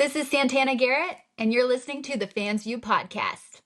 This is Santana Garrett, and you're listening to the Fans View podcast.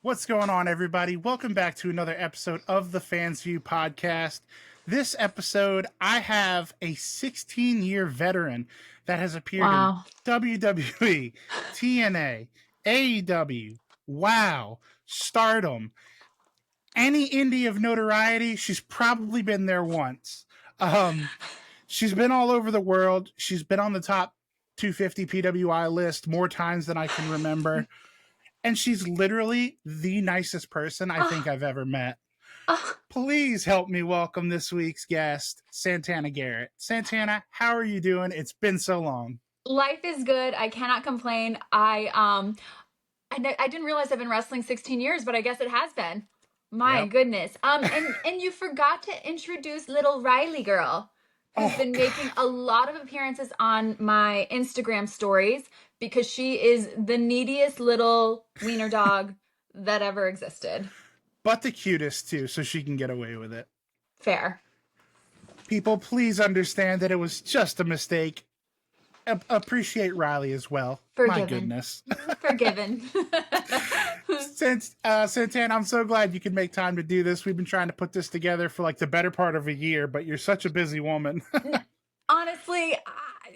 What's going on, everybody? Welcome back to another episode of the Fans View podcast. This episode, I have a 16-year veteran that has appeared in Wow. WWE, TNA, AEW, WOW, Stardom, any indie of notoriety. She's probably been there once. She's been all over the world. She's been on the top 250 PWI list more times than I can remember. And she's literally the nicest person I think I've ever met. Please help me welcome this week's guest, Santana Garrett. Santana, how are you doing? It's been so long. Life is good. I cannot complain. I didn't realize I've been wrestling 16 years, but I guess it has been. My Yep. goodness. And you forgot to introduce little Riley girl, who's Oh, been God. making a lot of appearances on my Instagram stories because she is the neediest little wiener dog that ever existed. But the cutest, too, so she can get away with it. Fair. People, please understand that it was just a mistake. Appreciate Riley as well. My Forgiven. goodness. Forgiven. Santana, I'm so glad you could make time to do this. We've been trying to put this together for like the better part of a year, but you're such a busy woman. Honestly,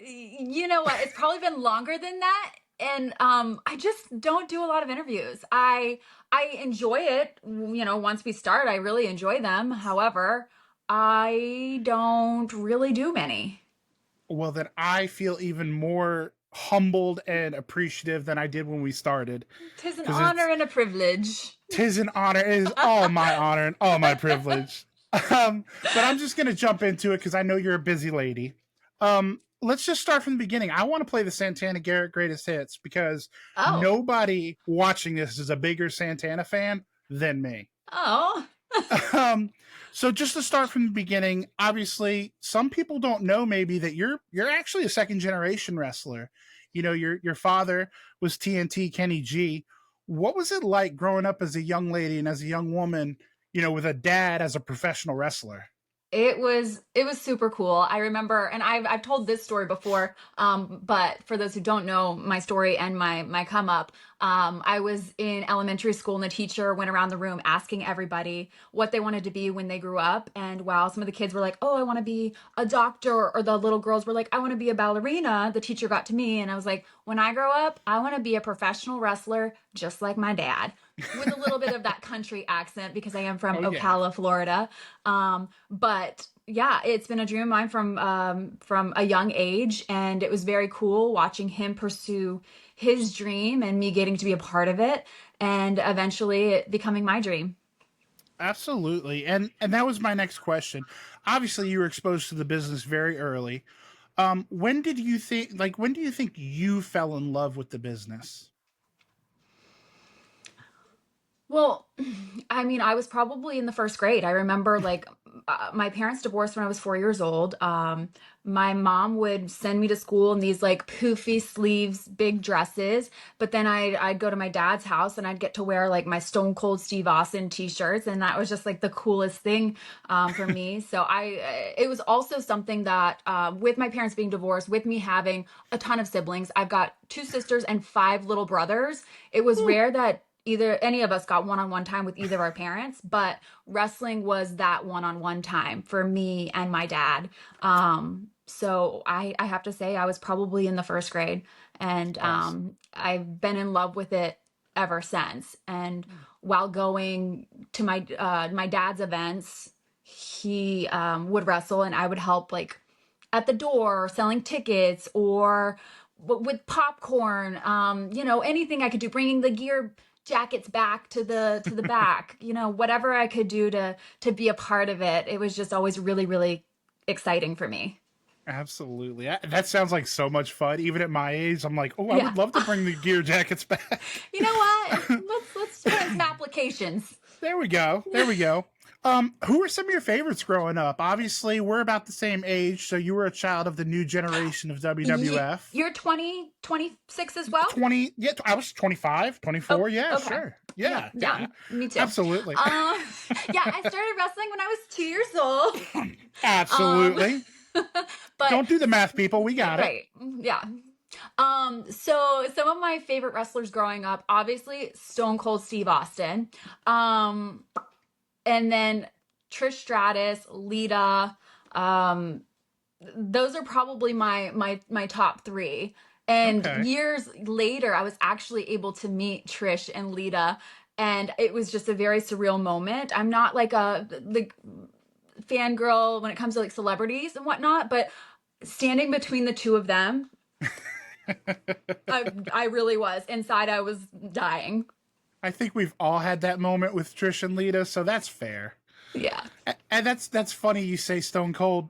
you know what? It's probably been longer than that. And I just don't do a lot of interviews. I enjoy it. Once we start, I really enjoy them. However, I don't really do many. Well, then I feel even more humbled and appreciative than I did when we started. Tis an Because honor and a privilege. tis an honor. It is all my honor and all my privilege. But I'm just gonna jump into it because I know you're a busy lady. Let's just start from the beginning. I want to play the Santana Garrett greatest hits because Oh, nobody watching this is a bigger Santana fan than me. oh, um, so just to start from the beginning, obviously, some people don't know maybe that you're actually a second generation wrestler. You know, your father was TNT Kenny G. What was it like growing up as a young lady and as a young woman, with a dad as a professional wrestler? it was super cool. I remember, and I've told this story before, but for those who don't know my story and my come up, I was in elementary school and the teacher went around the room asking everybody what they wanted to be when they grew up. And while some of the kids were like, "Oh, I want to be a doctor," or the little girls were like, "I want to be a ballerina," the teacher got to me and I was like, "When I grow up, I want to be a professional wrestler just like my dad." With a little bit of that country accent because I am from Oh yeah. Ocala, Florida. But yeah, it's been a dream of mine from a young age, and it was very cool watching him pursue his dream and me getting to be a part of it, and eventually it becoming my dream. Absolutely. And that was my next question. Obviously, you were exposed to the business very early. When do you think you fell in love with the business? Well, I mean, I was probably in the first grade. I remember like my parents divorced when I was 4 years old. My mom would send me to school in these like poofy sleeves, big dresses. But then I'd go to my dad's house and I'd get to wear like my Stone Cold Steve Austin t-shirts. And that was just like the coolest thing for me. So it was also something that with my parents being divorced, with me having a ton of siblings, I've got two sisters and five little brothers. It was Ooh, rare that either any of us got one-on-one time with either of our parents, but wrestling was that one-on-one time for me and my dad. So I have to say I was probably in the first grade, and awesome. I've been in love with it ever since. And while going to my dad's events, he would wrestle and I would help like at the door selling tickets or with popcorn, anything I could do, bringing the gear jackets back to the back, whatever I could do to be a part of it. It was just always really, really exciting for me. Absolutely. That sounds like so much fun. Even at my age, I'm like, oh, I Yeah. would love to bring the gear jackets back. You know what? Let's put in some applications. There we go. There we go. Who were some of your favorites growing up? Obviously, we're about the same age, so you were a child of the new generation of WWF. You're 20, 26 as well? 20, yeah, I was 25, Oh, 24. Yeah, okay. sure. Yeah, Yeah, yeah, yeah, me too. absolutely. Yeah, I started wrestling when I was 2 years old. Um, Absolutely. but Don't do the math, people. We got it. right, yeah. So some of my favorite wrestlers growing up, obviously Stone Cold Steve Austin. Um, and then Trish Stratus, Lita. Um, those are probably my top three. And Okay. years later, I was actually able to meet Trish and Lita, and it was just a very surreal moment. I'm not like a like fangirl when it comes to like celebrities and whatnot, but standing between the two of them, I really was. Inside, I was dying. I think we've all had that moment with Trish and Lita, so that's fair. Yeah. And that's funny you say Stone Cold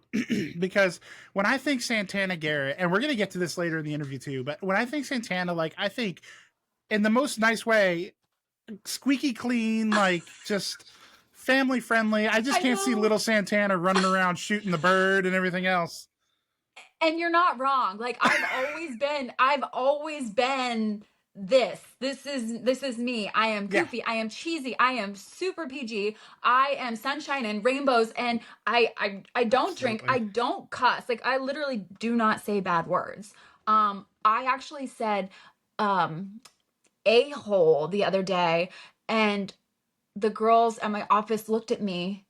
because when I think Santana Garrett, and we're gonna get to this later in the interview too, but when I think Santana, like I think in the most nice way, squeaky clean, like just family friendly. I just I can't see know. little Santana running around shooting the bird and everything else. And you're not wrong. Like I've always been this is me. I am Yeah, goofy, I am cheesy, I am super PG, I am sunshine and rainbows, and I don't drink, I absolutely. don't cuss. Like I literally do not say bad words. I actually said um a-hole the other day, and the girls at my office looked at me,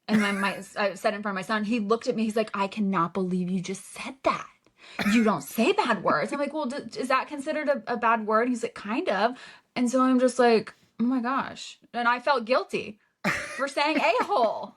and I said it in front of my son. He looked at me. He's like, I cannot believe you just said that. You don't say bad words. I'm like, well, is that considered a bad word? He's like, kind of. And so I'm just like, oh my gosh. And I felt guilty for saying a-hole.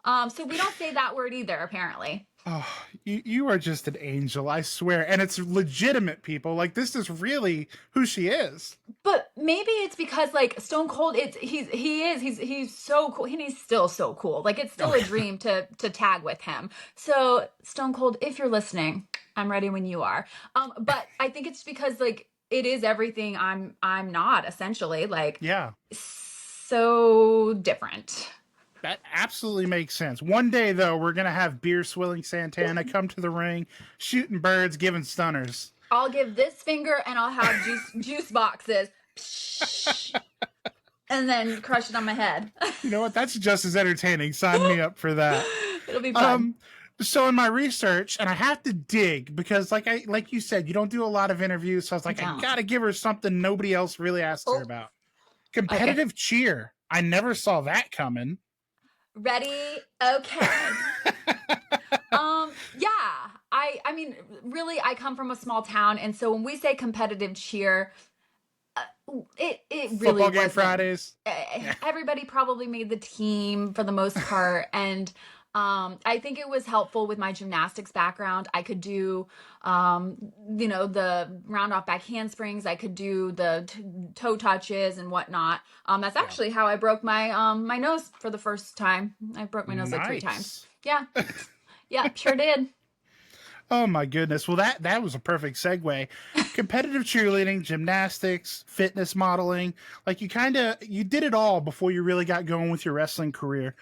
So we don't say that word either, apparently. Oh, you are just an angel, I swear. And it's legitimate, people. Like, this is really who she is. But maybe it's because like Stone Cold, he's so cool, and he's still so cool. Like it's still Oh, a dream to tag with him. So Stone Cold, if you're listening, I'm ready when you are. But I think it's because like it is everything I'm not, essentially, like yeah, so different. that absolutely makes sense. One day, though, we're going to have beer swilling Santana come to the ring, shooting birds, giving stunners. I'll give this finger and I'll have juice boxes. And then crush it on my head. You know what? That's just as entertaining. Sign me up for that. It'll be fun. Um, so in my research, and I have to dig because, like you said, you don't do a lot of interviews. So I was I like, I don't. gotta give her something nobody else really asks her Oh, about. okay. Competitive cheer. I never saw that coming. Ready? Okay. Yeah. I mean, really, I come from a small town, and so when we say competitive cheer, it really Football game wasn't. Fridays. Yeah, Everybody probably made the team for the most part, and I think it was helpful with my gymnastics background. I could do, the round off back handsprings. I could do the toe touches and whatnot. That's yeah. actually how I broke my nose for the first time. I broke my nose like 3 times. Nice. Yeah, yeah, sure did. Oh my goodness. Well, that was a perfect segue. Competitive cheerleading, gymnastics, fitness modeling. Like you did it all before you really got going with your wrestling career.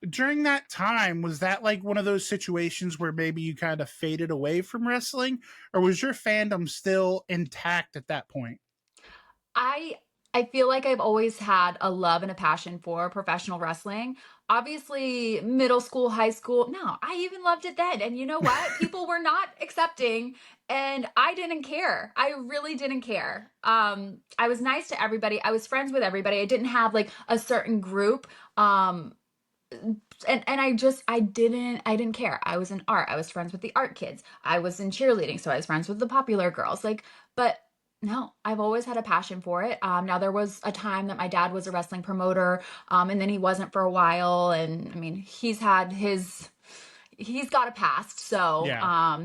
During that time, was that like one of those situations where maybe you kind of faded away from wrestling, or was your fandom still intact at that point? I I feel like I've always had a love and a passion for professional wrestling. Obviously, middle school, high school, no, I even loved it then. And you know what? People were not accepting, and I didn't care. I really didn't care. I was nice to everybody. I was friends with everybody. I didn't have like a certain group. And I didn't care. I was in art. I was friends with the art kids. I was in cheerleading, so I was friends with the popular girls. Like, but no, I've always had a passion for it. Now there was a time that my dad was a wrestling promoter, and then he wasn't for a while. And I mean, he's got a past. So, Yeah.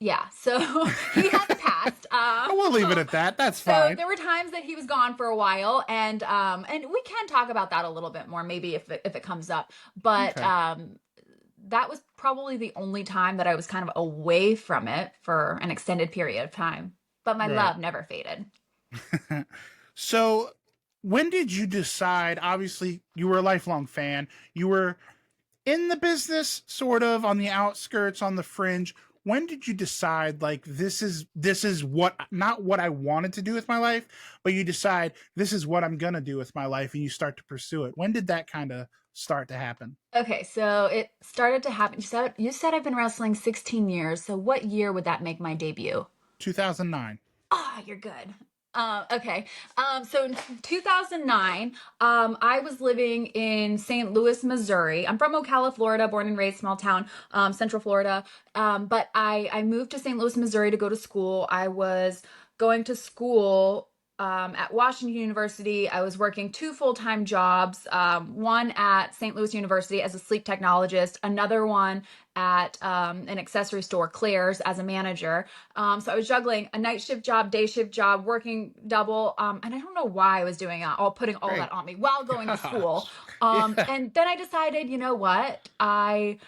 yeah. So he has a past. We'll leave it at that. That's So fine. there were times that he was gone for a while, and we can talk about that a little bit more, maybe if it comes up. But Okay. that was probably the only time that I was kind of away from it for an extended period of time. But my Right. love never faded. So, when did you decide? Obviously, you were a lifelong fan. You were in the business, sort of on the outskirts, on the fringe. When did you decide, like, this is what, not what I wanted to do with my life, but you decide this is what I'm gonna do with my life, and you start to pursue it? When did that kind of start to happen? Okay, so it started to happen. You said I've been wrestling 16 years. So what year would that make my debut? 2009. Ah, you're good. Okay. So in 2009, I was living in St. Louis, Missouri. I'm from Ocala, Florida, born and raised, small town, Central Florida. But I moved to St. Louis, Missouri to go to school. I was going to school at Washington University. I was working two full-time jobs, one at St. Louis University as a sleep technologist, another one at an accessory store, Claire's, as a manager. So I was juggling a night shift job, day shift job, working double. And I don't know why I was doing all putting all Great. that on me while going to school. Gosh. Yeah. And then I decided, you know what? I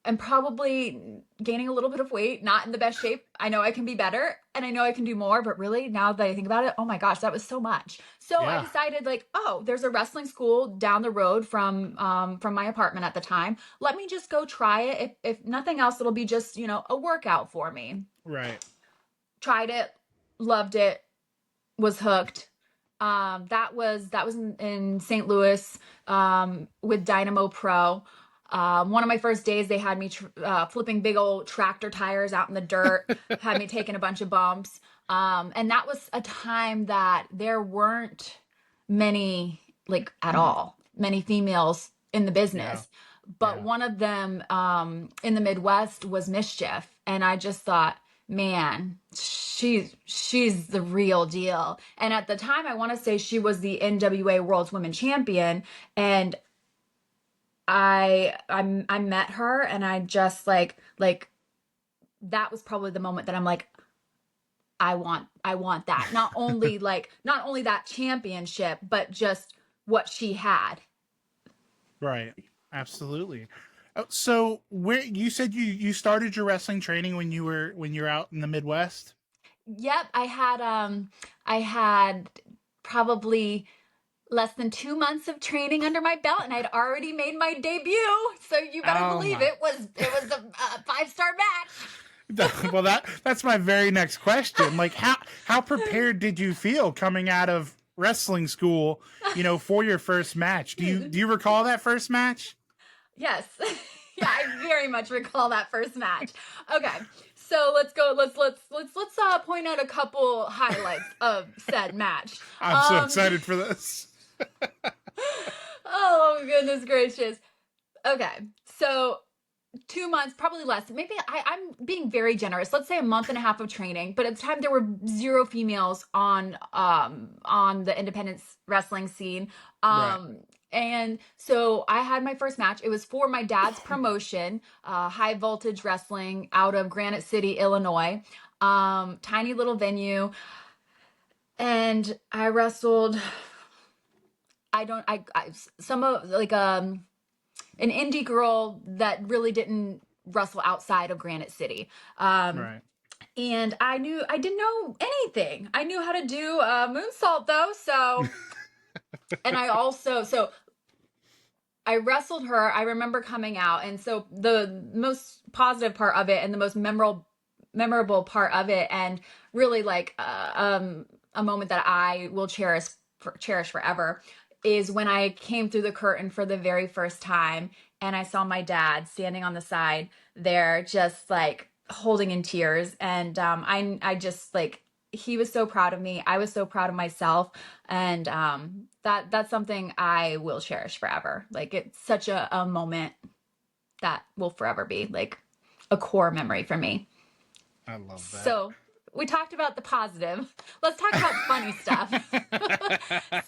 am probably gaining a little bit of weight, not in the best shape. I know I can be better and I know I can do more, but really now that I think about it, oh my gosh, that was so much. So I Yeah. decided like, oh, there's a wrestling school down the road from my apartment at the time. Let me just go try it. If nothing else, it'll be just, a workout for me. Right. Tried it, loved it, was hooked. That was in St. Louis with Dynamo Pro. One of my first days, they had me flipping big old tractor tires out in the dirt, had me taking a bunch of bumps. And that was a time that there weren't many, like at all, many females in the Yeah. business. But Yeah. one of them in the Midwest was Mischief. And I just thought, man, she's the real deal. And at the time, I want to say she was the NWA World's Women Champion. And I met her and I just like that was probably the moment that I'm like I want that. Not only that championship, but just what she had. Right. Absolutely. So, where you said you started your wrestling training when you were out in the Midwest? Yep, I had probably less than 2 months of training under my belt and I'd already made my debut. So you better Oh believe my. it was a five-star match. Well, that's my very next question. Like, how prepared did you feel coming out of wrestling school, for your first match? Do you recall that first match? Yes. Yeah, I very much recall that first match. Okay. So let's go. Let's point out a couple highlights of said match. I'm so Um excited for this. oh goodness gracious. Okay. So 2 months, probably less. Maybe I'm being very generous. Let's say a month and a half of training, but at the time there were zero females on the independent wrestling scene. Right. And so I had my first match. It was for my dad's promotion, High Voltage Wrestling out of Granite City, Illinois. Tiny little venue. And I wrestled I don't I some of like an indie girl that really didn't wrestle outside of Granite City. Right. And I didn't know anything. I knew how to do moonsault though. And so I wrestled her. I remember coming out. And so the most positive part of it and the most memorable part of it, and really like a moment that I will cherish forever, is when I came through the curtain for the very first time and I saw my dad standing on the side there, just like holding in tears. And I just like he was so proud of me. I was so proud of myself, and that's something I will cherish forever. Like it's such a moment that will forever be like a core memory for me. I love So we talked about the positive. Let's talk about funny stuff. So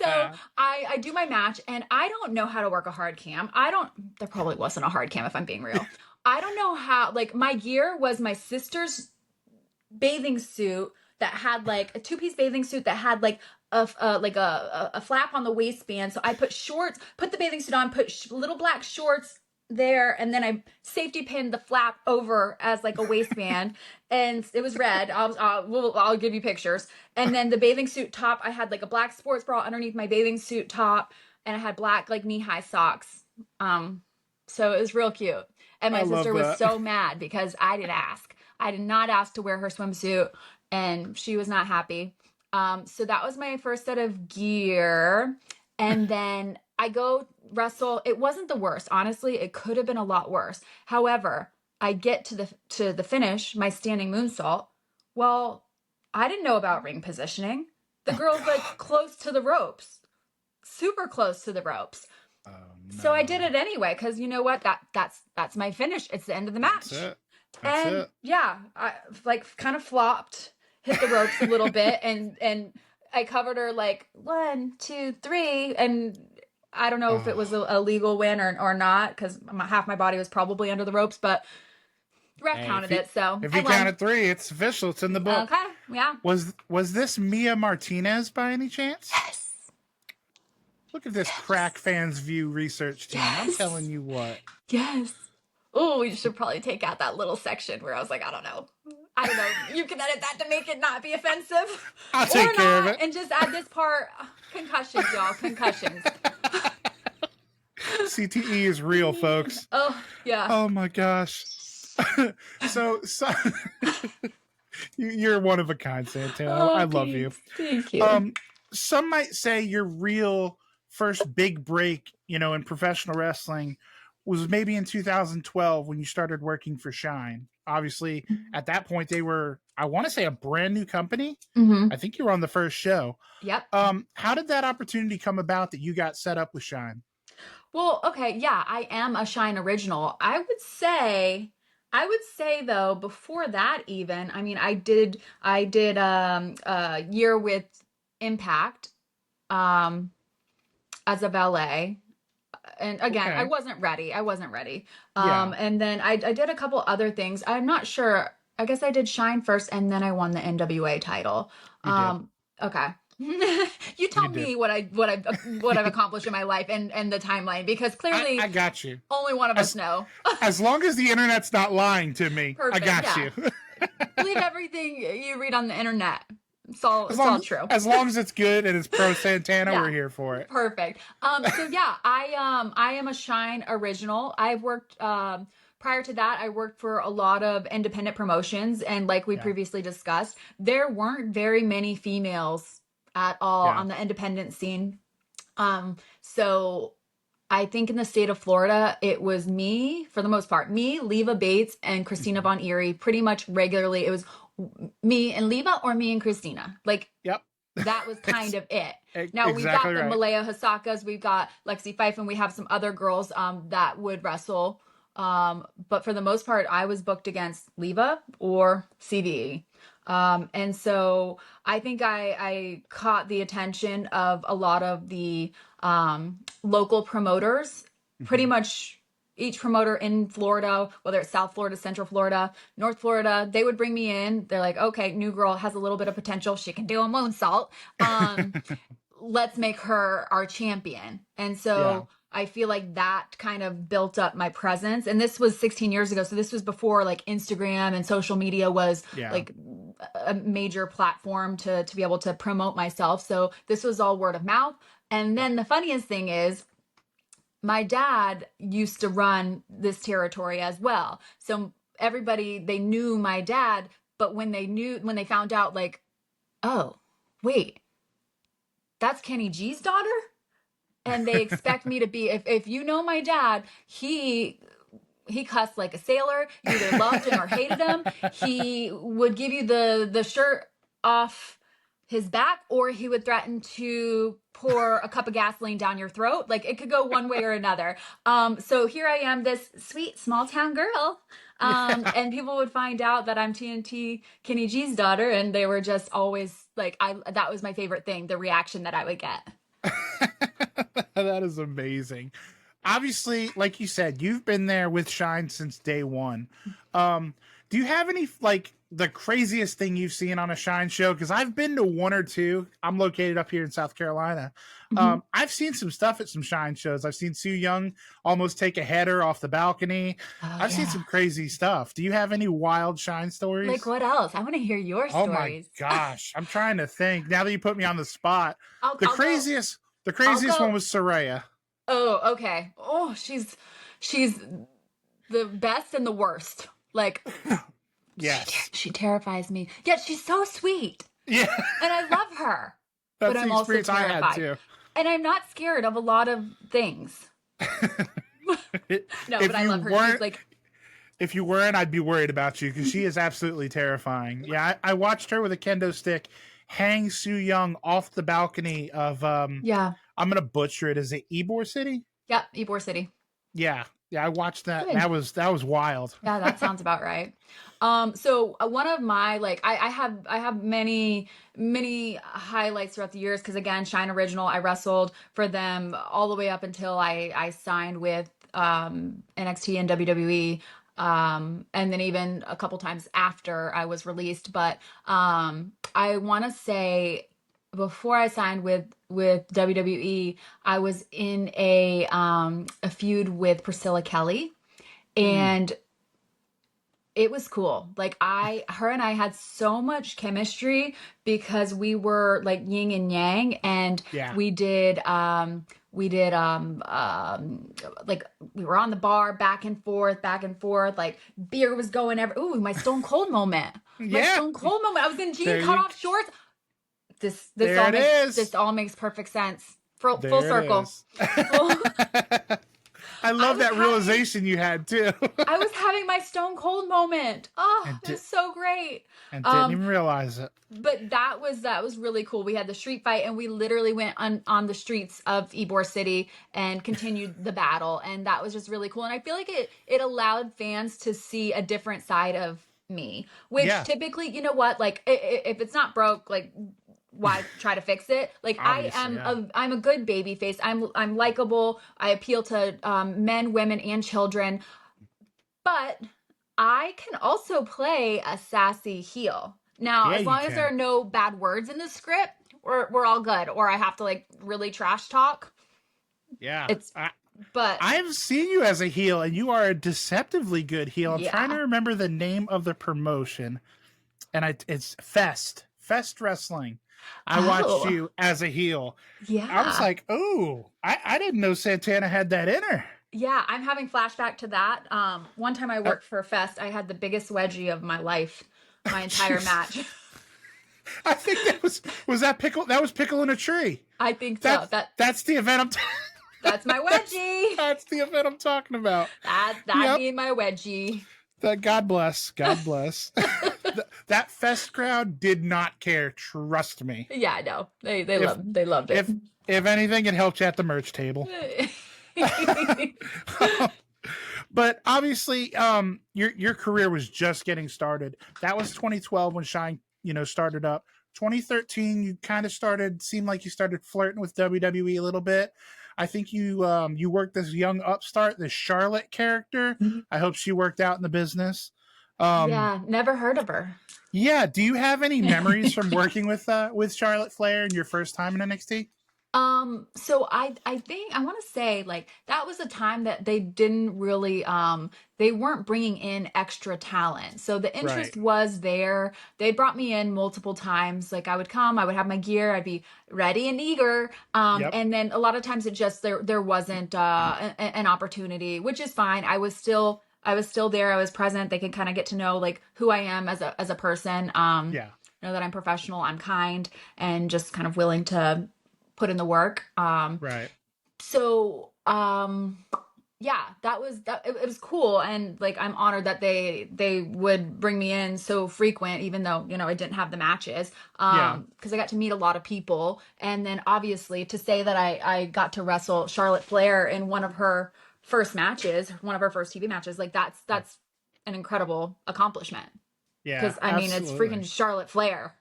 that. I do my match and I don't know how to work a hard cam. There probably wasn't a hard cam if I'm being real. I don't know how, like my gear was my sister's bathing suit that had like a two-piece bathing suit that had like a flap on the waistband. So I put the bathing suit on, put little black shorts, there, and then I safety pinned the flap over as like a waistband, and it was red. I'll give you pictures. And then the bathing suit top, I had like a black sports bra underneath my bathing suit top, and I had black like knee-high socks. Um, so it was real cute. And I my love sister was that. so mad because I did ask. I did not ask to wear her swimsuit, and she was not happy. So that was my first set of gear. And then I go wrestle. It wasn't the worst. Honestly, it could have been a lot worse. However, I get to the finish, my standing moonsault. Well, I didn't know about ring positioning. The Oh girl's like God. close to the ropes, super close to the ropes. Oh So I did no. it anyway because you know what? That's my finish. It's the end of the That's match. it. That's And it. yeah, I like kind of flopped, hit the ropes a little bit, and I covered her like 1, 2, 3, and I don't know if it Oh, was a legal win or not because half my body was probably under the ropes, but the ref hey, counted it, so if I he won. counted three, it's official. It's in the book. Okay, yeah. Was this Mia Martinez by any chance? Yes. Look at this crack Yes. fans view research team. I'm telling Yes. you what. Yes. Oh, we should probably take out that little section where I was like, I don't know. I don't know. You can edit that to make it not be offensive I'll or take care of not, it. and just add this part. Concussions, y'all. Concussions. CTE is real, folks. Oh, yeah. Oh my gosh. So you're one of a kind, Santana. I Oh, love you. thanks. Thank you. Um, some might say your real first big break, in professional wrestling was maybe in 2012 when you started working for Shine. Obviously, at that point they were, I want to say, a brand new company. Mm-hmm. I think you were on the first show. Yep. How did that opportunity come about that you got set up with Shine? Well, okay, yeah, I am a Shine original. I would say though, before that even, I mean, I did a year with Impact um as a valet. And again, I Okay. wasn't ready. I wasn't ready. Yeah, And then I did a couple other things. I'm not sure. I guess I did Shine first, and then I won the NWA title. you did. Okay. You You tell did. me what I've accomplished in my life and the timeline because I clearly got you. only one of us As know. as long as the internet's not lying to me, I Perfect. got Yeah. you. Believe everything you read on the internet. as It's all long true. as long as it's good and it's pro Santana, we're Yeah. here for it. Perfect. So yeah, I am a Shine original. I've worked prior to that, I worked for a lot of independent promotions, and like we Yeah, previously discussed, there weren't very many females at all yeah. on the independent scene. So I think in the state of Florida, it was me for the most part, me, Leva Bates, and Christina Mhm. Von Erie. Pretty much regularly, it was me and Leva or me and Christina. Like Yep. that was kind It's of it. Now we've exactly got the right. Malaya Hasakas, we've got Lexi Fife, and we have some other girls that would wrestle. But for the most part, I was booked against Leva or CVE. And so I think I caught the attention of a lot of the local promoters, pretty Mhm. much each promoter in Florida, whether it's South Florida, Central Florida, North Florida, they would bring me in. They're like, okay, new girl has a little bit of potential. She can do a moonsault. Let's make her our champion. And Yeah, so I feel like that kind of built up my presence. And this was 16 years ago. So this was before like Instagram and social media was yeah. like a major platform to be able to promote myself. So this was all word of mouth. And Yep. then the funniest thing is my dad used to run this territory as well. So everybody, they knew my dad, but when they found out, like, oh, wait, that's Kenny G's daughter? And they expect me to be, if you know my dad, he cussed like a sailor. You either loved him or hated him. He would give you the shirt off his back, or he would threaten to pour a cup of gasoline down your throat. Like it could go one way or another. So here I am, this sweet small town girl. Yeah. And people would find out that I'm TNT Kenny G's daughter, and they were just always like, I that was my favorite thing, the reaction that I would get. That is amazing. Obviously, like you said, you've been there with Shine since day one. Um, do you have any like the craziest thing you've seen on a Shine show? Because I've been to one or two. I'm located up here in South Carolina. Mhm. I've seen some stuff at some Shine shows. I've seen Sue Young almost take a header off the balcony. Oh I've seen yeah. some crazy stuff. Do you have any wild Shine Like stories? what else? I want to hear your Oh my stories. gosh, I'm trying to think. Now that you put me on the spot, I'll the I'll go. craziest, the I'll craziest one go. was Soraya. Oh, okay. Oh, she's the best and the worst. Like Yes. she terrifies me. Yet she's so sweet. Yeah, And I love her. But that's the I'm also experience I had terrified. too. And I'm not scared of a lot of things. No, but if I you love her. She's weren't, like, if you weren't, I'd be worried about you because she is absolutely terrifying. Yeah, I watched her with a kendo stick hang Sue Young off the balcony of yeah. I'm gonna butcher it. Is it Ybor City? Yep, Ybor City. Yeah, yeah. I watched that. Good. That was wild. Yeah, that sounds about right. So one of my like I have many highlights throughout the years because again, Shine Original, I wrestled for them all the way up until I signed with NXT and WWE. And then even a couple times after I was released. But I want to say before I signed with WWE, I was in a feud with Priscilla Kelly, Mm, and it was cool. Like her and I had so much chemistry because we were like yin and yang, and yeah. we did we did like we were on the bar back and forth, like beer was going every. Ooh, my Stone Cold moment. My Yeah. Stone Cold moment. I was in jean There cut you. off shorts. There it is. This all makes perfect sense. Full There it circle. is. Full, I I love was that having realization you had too, I was having my Stone Cold moment. Oh, and it was so great. and didn't Um, even realize it. but that was really cool. We had the street fight, and we literally went on the streets of Ybor City and continued the battle, and that was just really cool. And I feel like it allowed fans to see a different side of me, which Yeah, typically, you know what, like if it's not broke, like why try to fix it? Like obviously, yeah. I'm a good baby face. I'm likable. I appeal to men, women, and children. But I can also play a sassy heel. Now, Yeah, as you long as there can. are no bad words in the script, we're all good. Or I have to like really trash talk. Yeah. It's but I've seen you as a heel, and you are a deceptively good heel. I'm trying to yeah. remember the name of the promotion, and it's Fest Wrestling. I watched Oh, you as a heel. I was yeah. like, oh, I didn't know Santana had that in her. Yeah, I'm having flashback to that. One time I Uh, worked for a fest, I had the biggest wedgie of my life, my entire Jeez. match. I think that was that pickle. That was pickle in a tree. I think so. That's that's the event That's my that's wedgie. that's the event I'm talking about. That'd Yep. be my wedgie. That God bless. God bless. That fest crowd did not care. Trust me. Yeah, I know. If They loved it. if anything, it helped you at the merch table. But obviously, your career was just getting started. That was 2012 when Shine, started up. 2013, you kind of seemed like you started flirting with WWE a little bit. I think you worked this young upstart, this Charlotte character. I hope she worked out in the business. Um, Yeah, never heard of her. yeah. Do you have any memories from working with Charlotte Flair in your first time in NXT? So I think I want to say like that was a time that they didn't really they weren't bringing in extra talent. So the Right. interest was there. They brought me in multiple times. Like I would come, I would have my gear, I'd be ready and eager. Yep. And then a lot of times it just there wasn't an opportunity, which is fine. I was still there. I was present. They could kind of get to know like who I am as a person. Yeah. Know that I'm professional, I'm kind, and just kind of willing to put in the work. Right. So yeah, it was cool, and like I'm honored that they would bring me in so frequent, even though I didn't have the matches. Yeah. Because I got to meet a lot of people, and then obviously to say that I got to wrestle Charlotte Flair in one of her first matches, one of her first TV matches, like that's an incredible accomplishment. Yeah. Because I mean, it's Absolutely. freaking Charlotte Flair.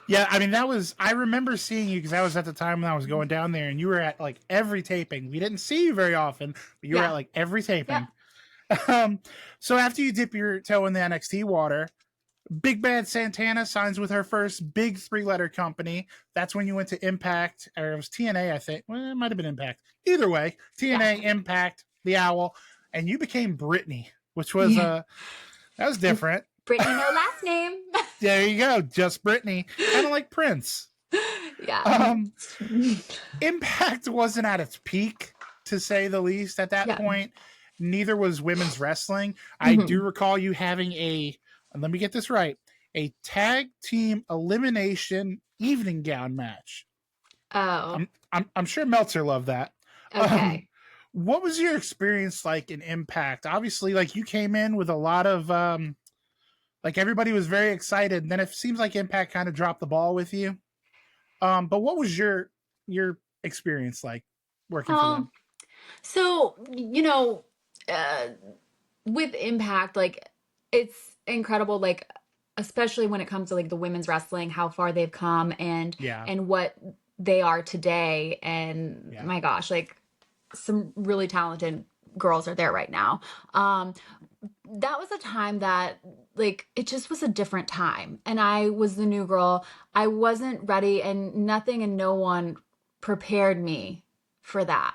Yeah, I mean I remember seeing you because that was at the time when I was going down there, and you were at like every taping. We didn't see you very often, but you were at Yeah, like every yeah. taping. Um, so after you dip your toe in the NXT water, Big Bad Santana signs with her first big three-letter company. That's when you went to Impact, or it was TNA, I think. Well, it might have been Impact. Either way, Yeah. TNA, Impact, the Owl, and you became Brittany, which was Yeah. that was different. Brittany, no last name. There you go, just Brittany, kind of like Prince. Yeah. Um, Impact wasn't at its peak, to say the least, at that Yeah. point. Neither was women's wrestling. I do Hmm. recall you having let me get this right, a tag team elimination evening gown match. Oh, I'm sure Meltzer loved that. Um, okay. what was your experience like in Impact? Obviously, like you came in with a lot of like everybody was very excited, and then it seems like Impact kind of dropped the ball with you. But what was your experience like working for them? Um, so, uh, with Impact, like it's incredible, like especially when it comes to like the women's wrestling, how far they've come Yeah, and what they are today. And yeah, my gosh, like some really talented girls are there right now. Um, that was a time that like it just was a different time. And I was the new girl. I wasn't ready and nothing and no one prepared me for that.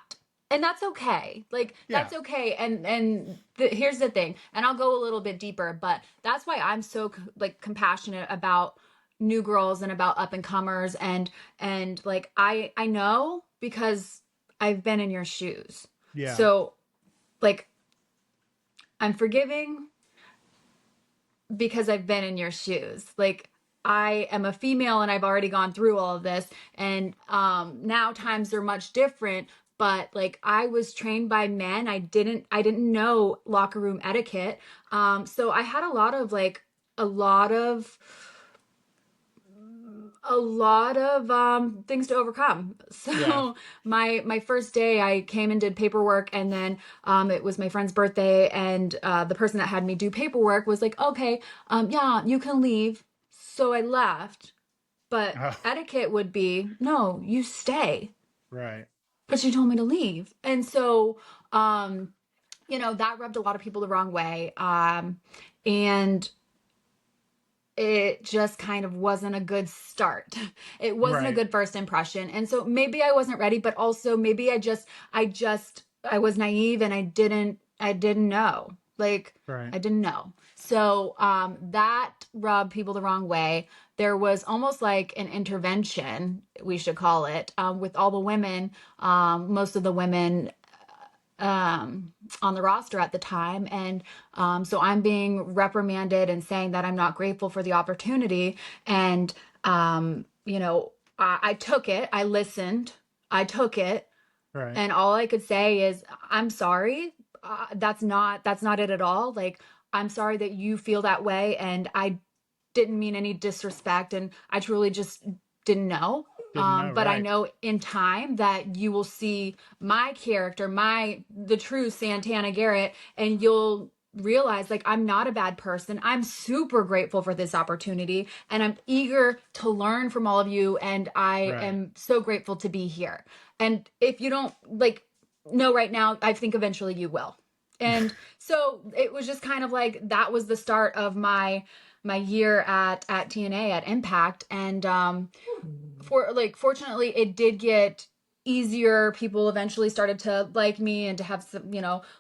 And that's okay. Like yeah, that's okay. Here's the thing. And I'll go a little bit deeper, but that's why I'm so like compassionate about new girls and about up and comers and like I know because I've been in your shoes. yeah. So like I'm forgiving because I've been in your shoes. Like I am a female and I've already gone through all of this and now times are much different, but like I was trained by men. I didn't know locker room etiquette. So I had a lot of things to overcome. Yeah. So my first day, I came and did paperwork, and then it was my friend's birthday, and the person that had me do paperwork was like, "Okay, yeah, you can leave." So I left, but Oh, etiquette would be, "No, you stay." right. But she told me to leave, and so that rubbed a lot of people the wrong way, and it just kind of wasn't a good start. It wasn't a Right. good first impression. And so maybe I wasn't ready, but also maybe I was naive and I didn't know. Like Right. I didn't know. So that rubbed people the wrong way. There was almost like an intervention, we should call it, with all the women, most of the women on the roster at the time. And so I'm being reprimanded and saying that I'm not grateful for the opportunity. And, I took it, I listened, I took it. Right. And all I could say is, I'm sorry. That's not it at all. Like, I'm sorry that you feel that way. And I didn't mean any disrespect and I truly just didn't know. Didn't know. But I Right. know in time that you will see my character, the true Santana Garrett, and you'll realize like I'm not a bad person. I'm super grateful for this opportunity and I'm eager to learn from all of you and I Right. am so grateful to be here. And if you don't like know right now, I think eventually you will. And so it was just kind of like that was the start of my year at TNA at Impact, and fortunately it did get easier. People eventually started to like me and to have some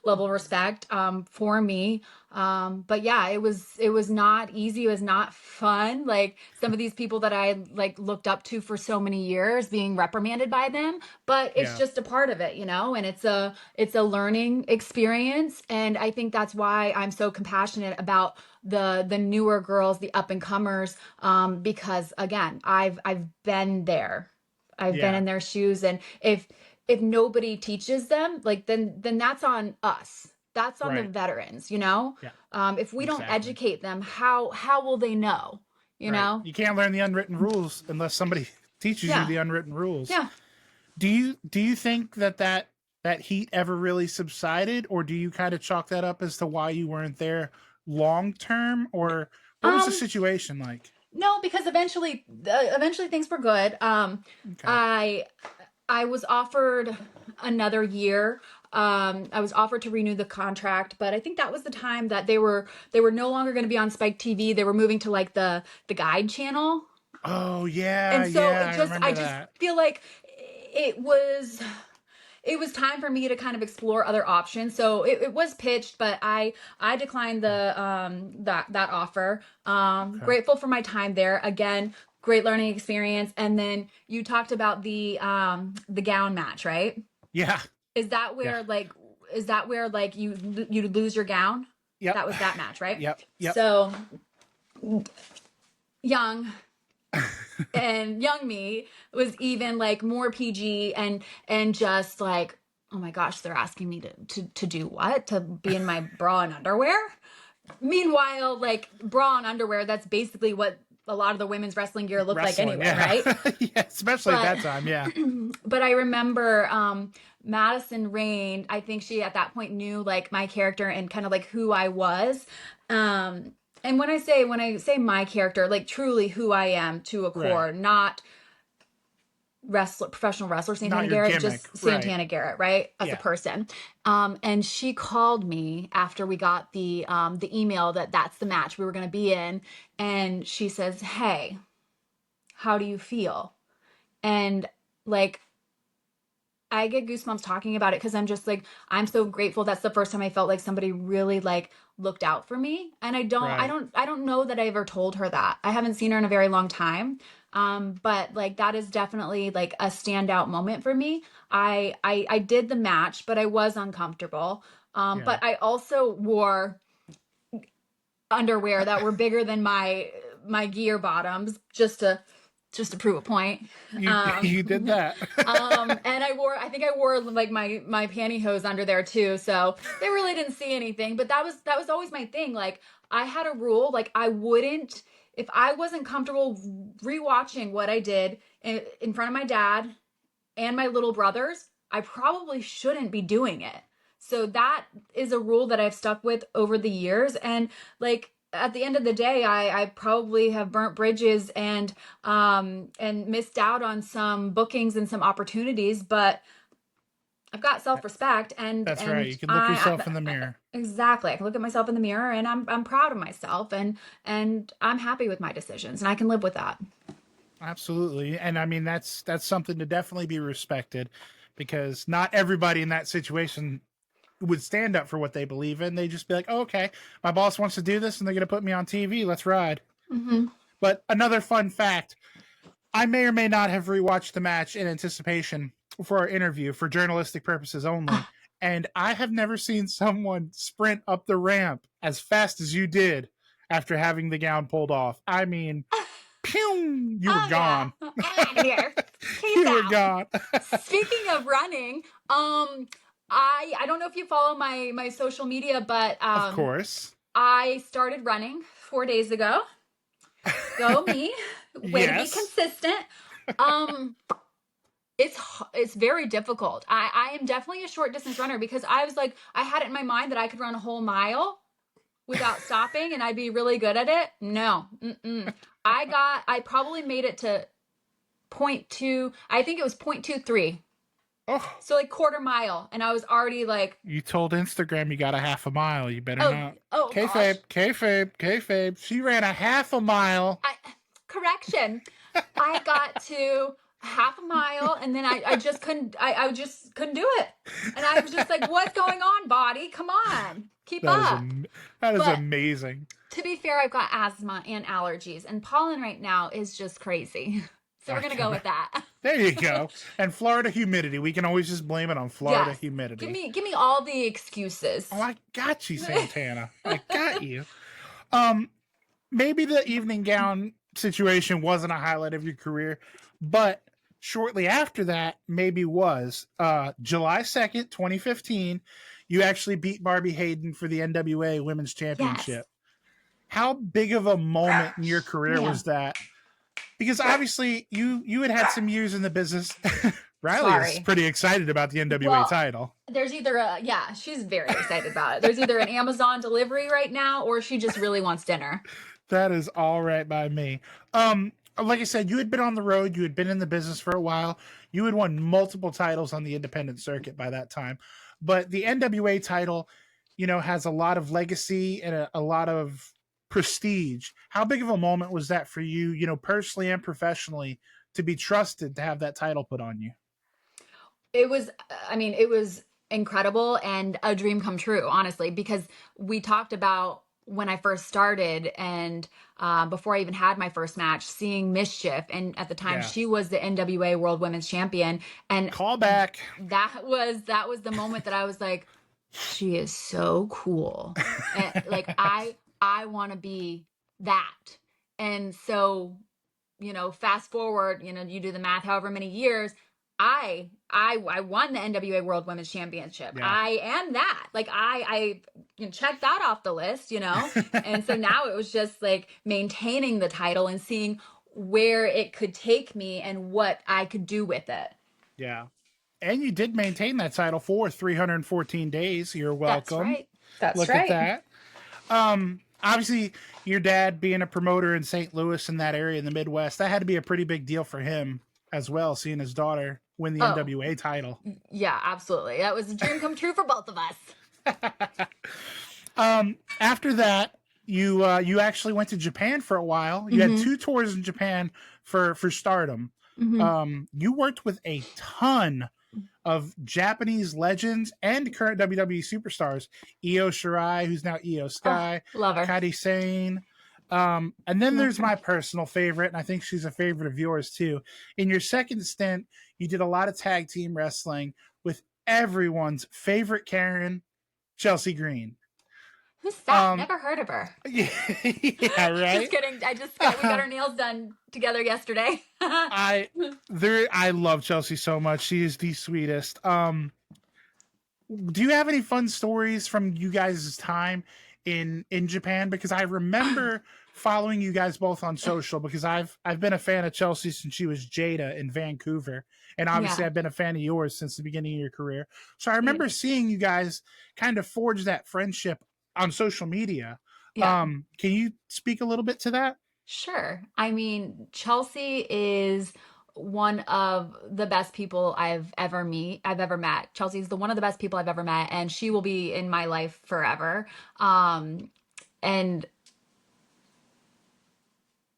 level of respect for me. But yeah, it was not easy. It was not fun. Like some of these people that I like looked up to for so many years being reprimanded by them, but it's Yeah. just a part of it, and it's a learning experience. And I think that's why I'm so compassionate about the newer girls, the up and comers, because again, I've been there. I've been Yeah. in their shoes, and if nobody teaches them, like then that's on us. That's on the Right. veterans, Yeah. if we don't Exactly. educate them, how will they know, you Right. know? You can't learn the unwritten rules unless somebody teaches you Yeah. the unwritten rules. Yeah. Do you think that heat ever really subsided, or do you kind of chalk that up as to why you weren't there long term, or what was the Um, situation like? no, because eventually things were good. Okay. I I was offered another year I was offered to renew the contract, but I think that was the time that they were no longer going to be on Spike TV. They were moving to like the Guide channel. Oh yeah, And so yeah, I I remember just that. feel like it was it was time for me to kind of explore other options. So it was pitched, but I declined that offer. Okay. Grateful for my time there. Again, great learning experience. And then you talked about the gown match, right? Yeah. Is that Yeah. where like you lose your gown? Yep. That was that match, right? Yep. Yep. So young and young me was even like more PG and just like, oh my gosh, they're asking me to do what? To be in my bra and underwear? Meanwhile, like bra and underwear, that's basically what a lot of the women's wrestling gear looked like Wrestling, anyway, yeah. right? Yeah, especially at But that time, yeah. but I remember Madison Rain, I think she at that point knew like my character and kind of like who I was. And when I say my character, like truly who I am to a Right. core, not professional wrestler Not Santana your Garrett, gimmick, just right. Santana Garrett, right? As a Yeah. person. And she called me after we got the email that that's the match we were going to be in, and she says, "Hey, how do you feel?" And like I get goosebumps talking about it because I'm just like I'm so grateful. That's the first time I felt like somebody really like looked out for me. And Right. I don't know that I ever told her that. I haven't seen her in a very long time. But like that is definitely like a standout moment for me. I did the match, but I was uncomfortable. Yeah. But I also wore underwear that were bigger than my gear bottoms just to prove a point. You Um, you did that. and I think I wore like my pantyhose under there too. So they really didn't see anything, but that was always my thing. Like I had a rule, like I wouldn't, if I wasn't comfortable rewatching what I did in front of my dad and my little brothers, I probably shouldn't be doing it. So that is a rule that I've stuck with over the years. And like at the end of the day, I probably have burnt bridges and missed out on some bookings and some opportunities, but I've got self-respect That's right. You can look I yourself in the mirror. exactly. I can look at myself in the mirror and I'm proud of myself and I'm happy with my decisions and I can live with that. Absolutely. And I mean that's something to definitely be respected because not everybody in that situation would stand up for what they believe in. They just be like, oh, okay, my boss wants to do this and they're going to put me on TV. Let's ride. Mm-hmm. But another fun fact, I may or may not have rewatched the match in anticipation for our interview for journalistic purposes only. And I have never seen someone sprint up the ramp as fast as you did after having the gown pulled off. I mean, pew, you were Oh yeah, gone. out of here. Peace You were out. gone. Speaking of running, I don't know if you follow my social media, but Of course. I started running 4 days ago. Go me. Way to be Yes. consistent. Um, it's it's very difficult. I am definitely a short distance runner because I was like I had it in my mind that I could run a whole mile without stopping and I'd be really good at it. No. Mm-mm. I probably made it to point two. I think it was 0.23. Oh, So like quarter mile, and I was already like, you told Instagram you got a half a mile. You better oh, not. oh gosh. Kayfabe, kayfabe, kayfabe. She ran a half a mile. I correction. I got to half a mile, and then I just couldn't. I just couldn't do it, and I was just like, what's going on, body? Come on, keep That is up. that is But amazing. to be fair, I've got asthma and allergies, and pollen right now is just crazy. So we're I gonna go can, with that. there you go. And Florida humidity. We can always just blame it on Florida Yes. humidity. Give me all the Oh, excuses. I got you, Santana. I got you. Um, maybe the evening gown situation wasn't a highlight of your career, but shortly after that, maybe was. July 2nd, 2015, you actually beat Barbie Hayden for the NWA Women's Yes. Championship. How big of a moment in your career Man. was that? Because obviously you had some years in the business. Riley is Sorry. pretty excited about the NWA Well, title. there's either yeah, she's very excited about it. There's either an Amazon delivery right now or she just really wants dinner. That is all right by me. Like I said, you had been on the road, you had been in the business for a while, you had won multiple titles on the independent circuit by that time. but the NWA title, has a lot of legacy and a lot of prestige. How big of a moment was that for you, personally and professionally, to be trusted to have that title put on you? It was, I mean, it was incredible and a dream come true, honestly, because we talked about when I first started and before I even had my first match, seeing Mischief. And at the time, Yeah. she was the NWA World Women's Champion. And Call back. that was the moment that I was like, she is so cool. And like I want to be that. And so, fast forward, you do the math, however many years, I won the NWA World Women's Championship. Yeah. I am that. Like I check that off the list. And so now it was just like maintaining the title and seeing where it could take me and what I could do with it. Yeah. And you did maintain that title for 314 days. You're That's welcome. right. That's Look at right. that. Obviously, your dad being a promoter in St. Louis in that area in the Midwest, that had to be a pretty big deal for him as well, seeing his daughter win the Oh, NWA title. yeah, absolutely. That was a dream come true for both of us. After that, you actually went to Japan for a while. You had Mm-hmm. 2 tours in Japan for Stardom. Mm-hmm. You worked with a ton of Japanese legends and current WWE superstars. Io Shirai, who's now Io Oh, Sky, love her. Kairi Sane. And then Love there's her. my personal favorite, and I think she's a favorite of yours too. In your second stint, you did a lot of tag team wrestling with everyone's favorite Karen, Chelsea Green. Who's that? Um, Never heard of her. yeah, yeah, Just right. kidding. We got our nails done together yesterday. I love Chelsea so much. She is the sweetest. Do you have any fun stories from you guys' time in Japan? Because I remember following you guys both on social, because I've been a fan of Chelsea since she was Jada in Vancouver, and obviously Yeah. I've been a fan of yours since the beginning of your career. So I Yeah. remember seeing you guys kind of forge that friendship on social media. Yeah. Can you speak a little bit to that? Sure. I mean, Chelsea is one of the best people I've ever met. Chelsea's one of the best people I've ever met, and she will be in my life forever. And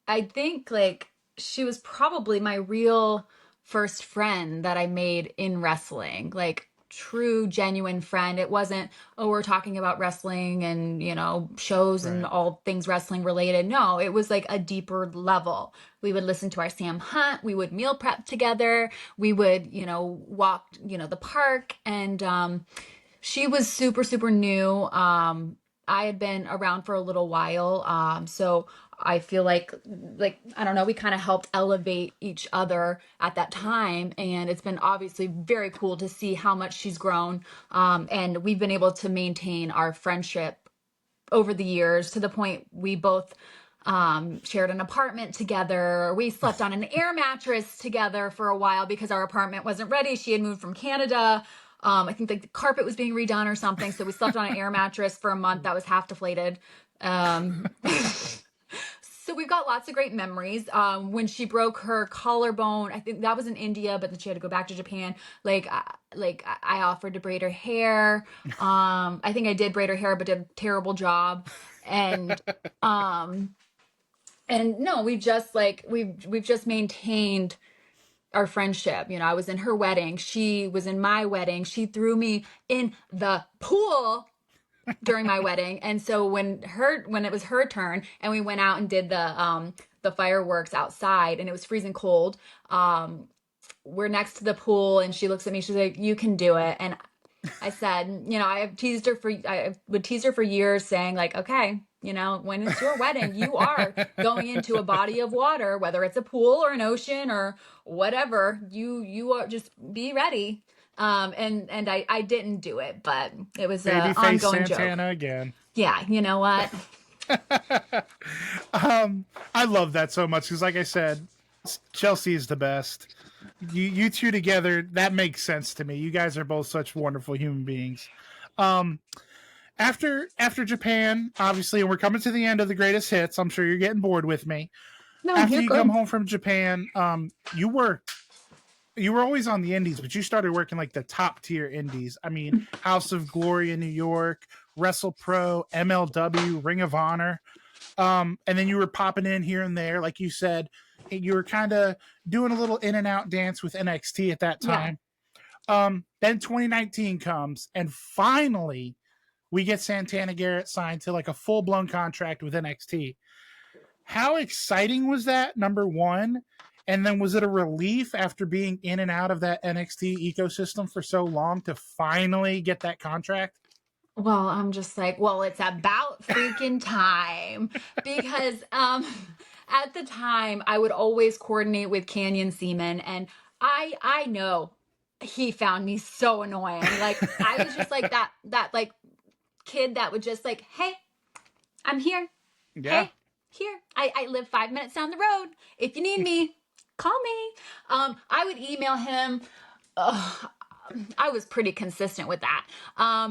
I think like she was probably my real first friend that I made in wrestling. Like true genuine friend. It wasn't, oh, we're talking about wrestling and, shows and Right. all things wrestling related. No, it was like a deeper level. We would listen to our Sam Hunt, we would meal prep together, we would, walk, the park, and she was super, super new. I had been around for a little while. So I feel like, I don't know, we kind of helped elevate each other at that time. And it's been obviously very cool to see how much she's grown. And we've been able to maintain our friendship over the years to the point we both shared an apartment together. We slept on an air mattress together for a while because our apartment wasn't ready. She had moved from Canada. I think like the carpet was being redone or something. So we slept on an air mattress for a month that was half deflated. So we've got lots of great memories. When she broke her collarbone, I think that was in India, but then she had to go back to Japan. I offered to braid her hair. I think I did braid her hair, but did a terrible job. And um, and no, we've just maintained our friendship. I was in her wedding. She was in my wedding. She threw me in the pool during my wedding. And so when it was her turn and we went out and did the fireworks outside and it was freezing cold, we're next to the pool and she looks at me, she's like, "You can do it." And I said, I would tease her for years saying like, "Okay, when it's your wedding, you are going into a body of water, whether it's a pool or an ocean or whatever, you are, just be ready." And I didn't do it, but it was a Babyface ongoing joke. Santana again. Yeah, you know what? I love that so much because, like I said, Chelsea is the best. You two together, that makes sense to me. You guys are both such wonderful human beings. Um, after Japan, obviously, and we're coming to the end of the greatest hits. I'm sure you're getting bored with me. No, After you're you come good. home from Japan, you were you were always on the indies, but you started working like the top tier indies. I mean, House of Glory in New York, Wrestle Pro, MLW, Ring of Honor. And then you were popping in here and there, like you said, you were kind of doing a little in and out dance with NXT at that Yeah. time. Then 2019 comes, and finally we get Santana Garrett signed to like a full blown contract with NXT. How exciting was that? Number one. And then was it a relief after being in and out of that NXT ecosystem for so long to finally get that contract? Well, I'm just like, well, it's about freaking time because at the time I would always coordinate with Canyon Seaman, and I know he found me so annoying. Like I was just like that like kid that would just like, "Hey, I'm here. Yeah. Hey, here. I live 5 minutes down the road. If you need me, call me." I would email him. Ugh, I was pretty consistent with that.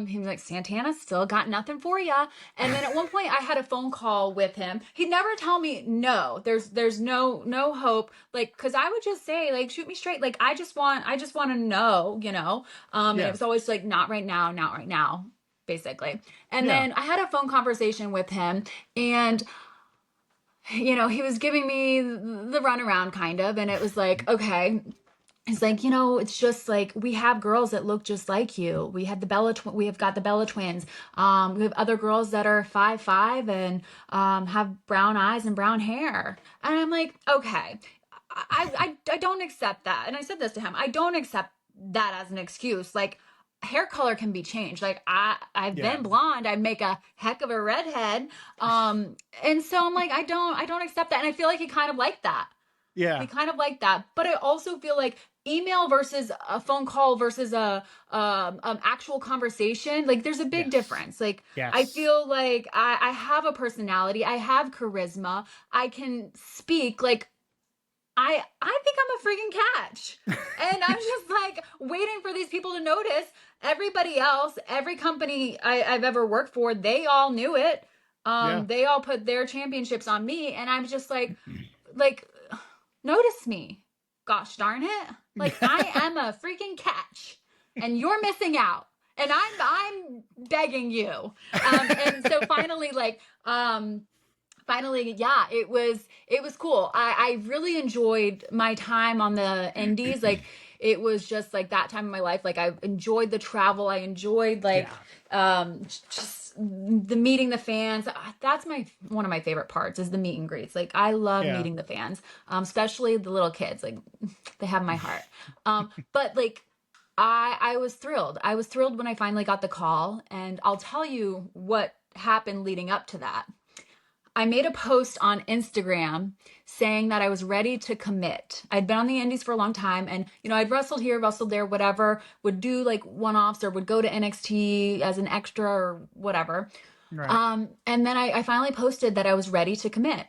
He was like, "Santana, still got nothing for ya." And then at one point, I had a phone call with him. He'd never tell me no. There's no hope. Like, cause I would just say, like, shoot me straight. Like, I just want to know, you know. And it Yeah. was always like, not right now, not right now, basically. And Yeah. then I had a phone conversation with him, and you know, he was giving me the runaround kind of, and it was like, okay. He's like, you know, it's just like we have girls that look just like you. We have we have got the Bella twins. We have other girls that are 5'5" and have brown eyes and brown hair. And I'm like, okay, I don't accept that. And I said this to him. I don't accept that as an excuse. Like hair color can be changed. Like I've Yeah. been blonde. I'd make a heck of a redhead. And so I'm like, I don't accept that. And I feel like he kind of liked that. Yeah. He kind of like that, but I also feel like email versus a phone call versus a actual conversation, like there's a big Yes. difference. Like I Yes. feel like I have a personality, I have charisma, I can speak. Like I think I'm a freaking catch, and I'm just like waiting for these people to notice. Everybody else, every company I've ever worked for, they all knew it. Yeah. They all put their championships on me, and I'm just like notice me. Gosh darn it. Like I am a freaking catch and you're missing out. And I'm begging you. And so finally finally yeah, it was cool. I really enjoyed my time on the indies. Like it was just like that time in my life. Like I enjoyed the travel. I enjoyed like Yeah. just the meeting the fans. That's my one of my favorite parts is the meet and greets. Like I love Yeah. meeting the fans, especially the little kids. Like they have my heart. But like I was thrilled. I was thrilled when I finally got the call, and I'll tell you what happened leading up to that. I made a post on Instagram saying that I was ready to commit. I'd been on the indies for a long time, and you know, I'd wrestled here, wrestled there, whatever, would do like one-offs or would go to NXT as an extra or whatever. Right. And then I finally posted that I was ready to commit.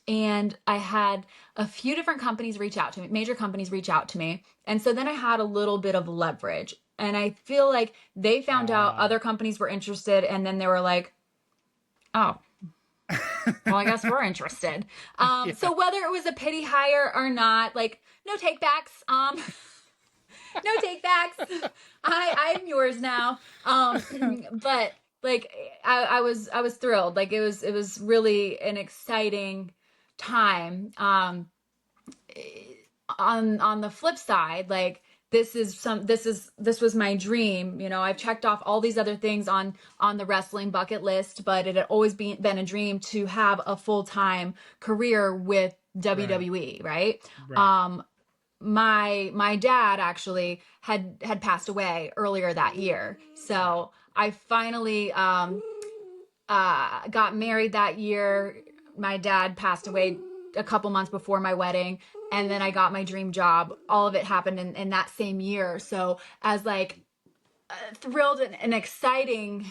And I had a few different companies reach out to me, major companies reach out to me. And so then I had a little bit of leverage. And I feel like they found out Uh, other companies were interested, and then they were like, oh, well, I guess we're interested. yeah. So whether it was a pity hire or not, like no takebacks. No takebacks. I'm yours now. But like I was thrilled. Like it was really an exciting time. On the flip side, like this was my dream. You know, I've checked off all these other things on the wrestling bucket list, but it had always been a dream to have a full-time career with Right. WWE, right? Right. My dad actually had passed away earlier that year, so I finally got married that year. My dad passed away a couple months before my wedding, and then I got my dream job. All of it happened in that same year. So as like thrilled and exciting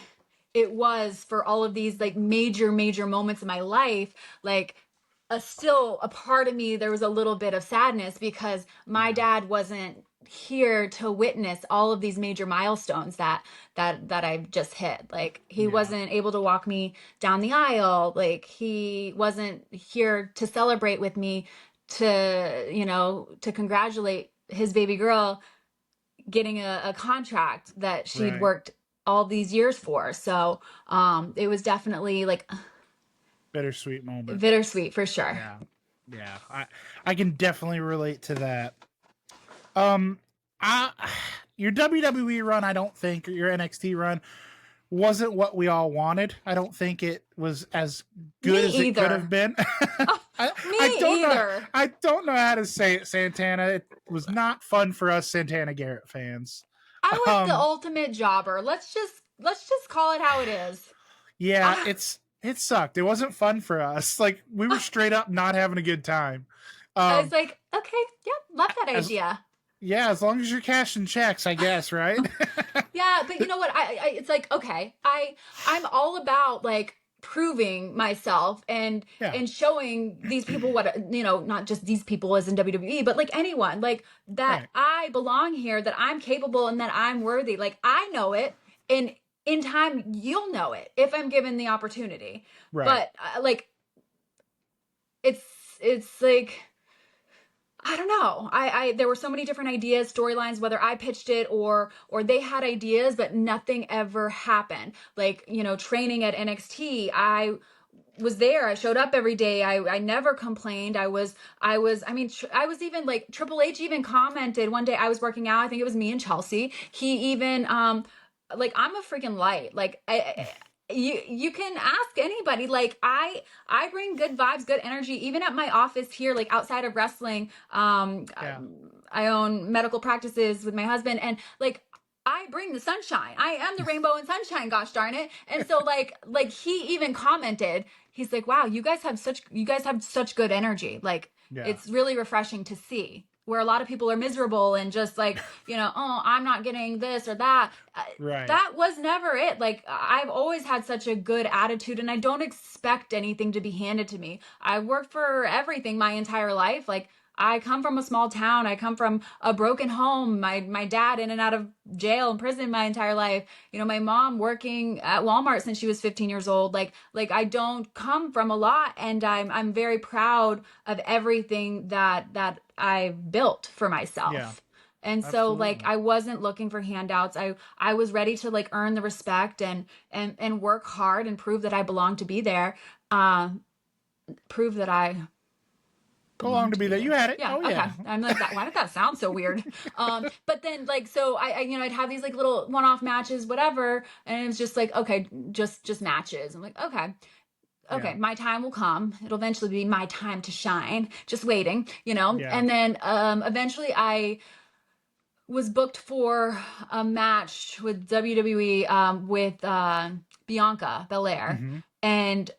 it was for all of these like major moments in my life, like still a part of me, there was a little bit of sadness because my Yeah. dad wasn't here to witness all of these major milestones that I've just hit. Like he Yeah. wasn't able to walk me down the aisle. Like he wasn't here to celebrate with me, to, you know, to congratulate his baby girl getting a contract that she'd Right. worked all these years for. So it was definitely like Bittersweet moment. bittersweet for sure. Yeah. Yeah. I can definitely relate to that. Um, I, your WWE run, I don't think, or your NXT run wasn't what we all wanted. I don't think it was as good Me as it could have either. been. Oh, I, me I don't know. either. I don't know how to say it, Santana. It was not fun for us Santana Garrett fans. I was the Um, ultimate jobber. Let's just call it how it is. yeah, Ah, it sucked. It wasn't fun for us. Like we were ah. straight up not having a good time. I was Um, like, okay, yeah, love that as idea. yeah, as long as you're cashing checks, I guess, right? Yeah, but you know what? It's like, okay, I'm all about like proving myself Yeah, and showing these people what, not just these people as in WWE, but like anyone, like that right, I belong here, that I'm capable and that I'm worthy. Like I know it, and in time you'll know it if I'm given the opportunity. right. But like it's it's like I don't know. I there were so many different ideas, storylines, whether I pitched it or they had ideas, but nothing ever happened. Like, training at NXT, I was there. I showed up every day. I never complained. I mean, I was even like Triple H even commented one day I was working out. I think it was me and Chelsea. He even like I'm a freaking light. Like you can ask anybody. Like I bring good vibes, good energy even at my office here, like outside of wrestling. Yeah, I own medical practices with my husband, and like I bring the sunshine. I am the rainbow and sunshine, gosh darn it. And so like he even commented, he's like, "Wow, you guys have such good energy. Like yeah, it's really refreshing to see." Where a lot of people are miserable and just like, oh, I'm not getting this or that. right. That was never it. Like I've always had such a good attitude and I don't expect anything to be handed to me. I worked for everything my entire life. Like I come from a small town. I come from a broken home. My dad in and out of jail and prison my entire life. My mom working at Walmart since she was 15 years old. Like I don't come from a lot, and I'm very proud of everything that I've built for Yeah, myself. And so like absolutely. I wasn't looking for handouts. I was ready to like earn the respect and work hard and prove that I belong to be there. Uh, prove that I Belong belong to to be be there. You there. had it. Yeah, Oh okay. yeah, I'm like that. Why did that sound so weird? But then like so I'd have these like little one-off matches, whatever, and it was just like okay, just matches. I'm like okay, yeah, okay, my time will come. It'll eventually be my time to shine. Just waiting. yeah. And then eventually I was booked for a match with WWE with Bianca Belair, Mm-hmm. and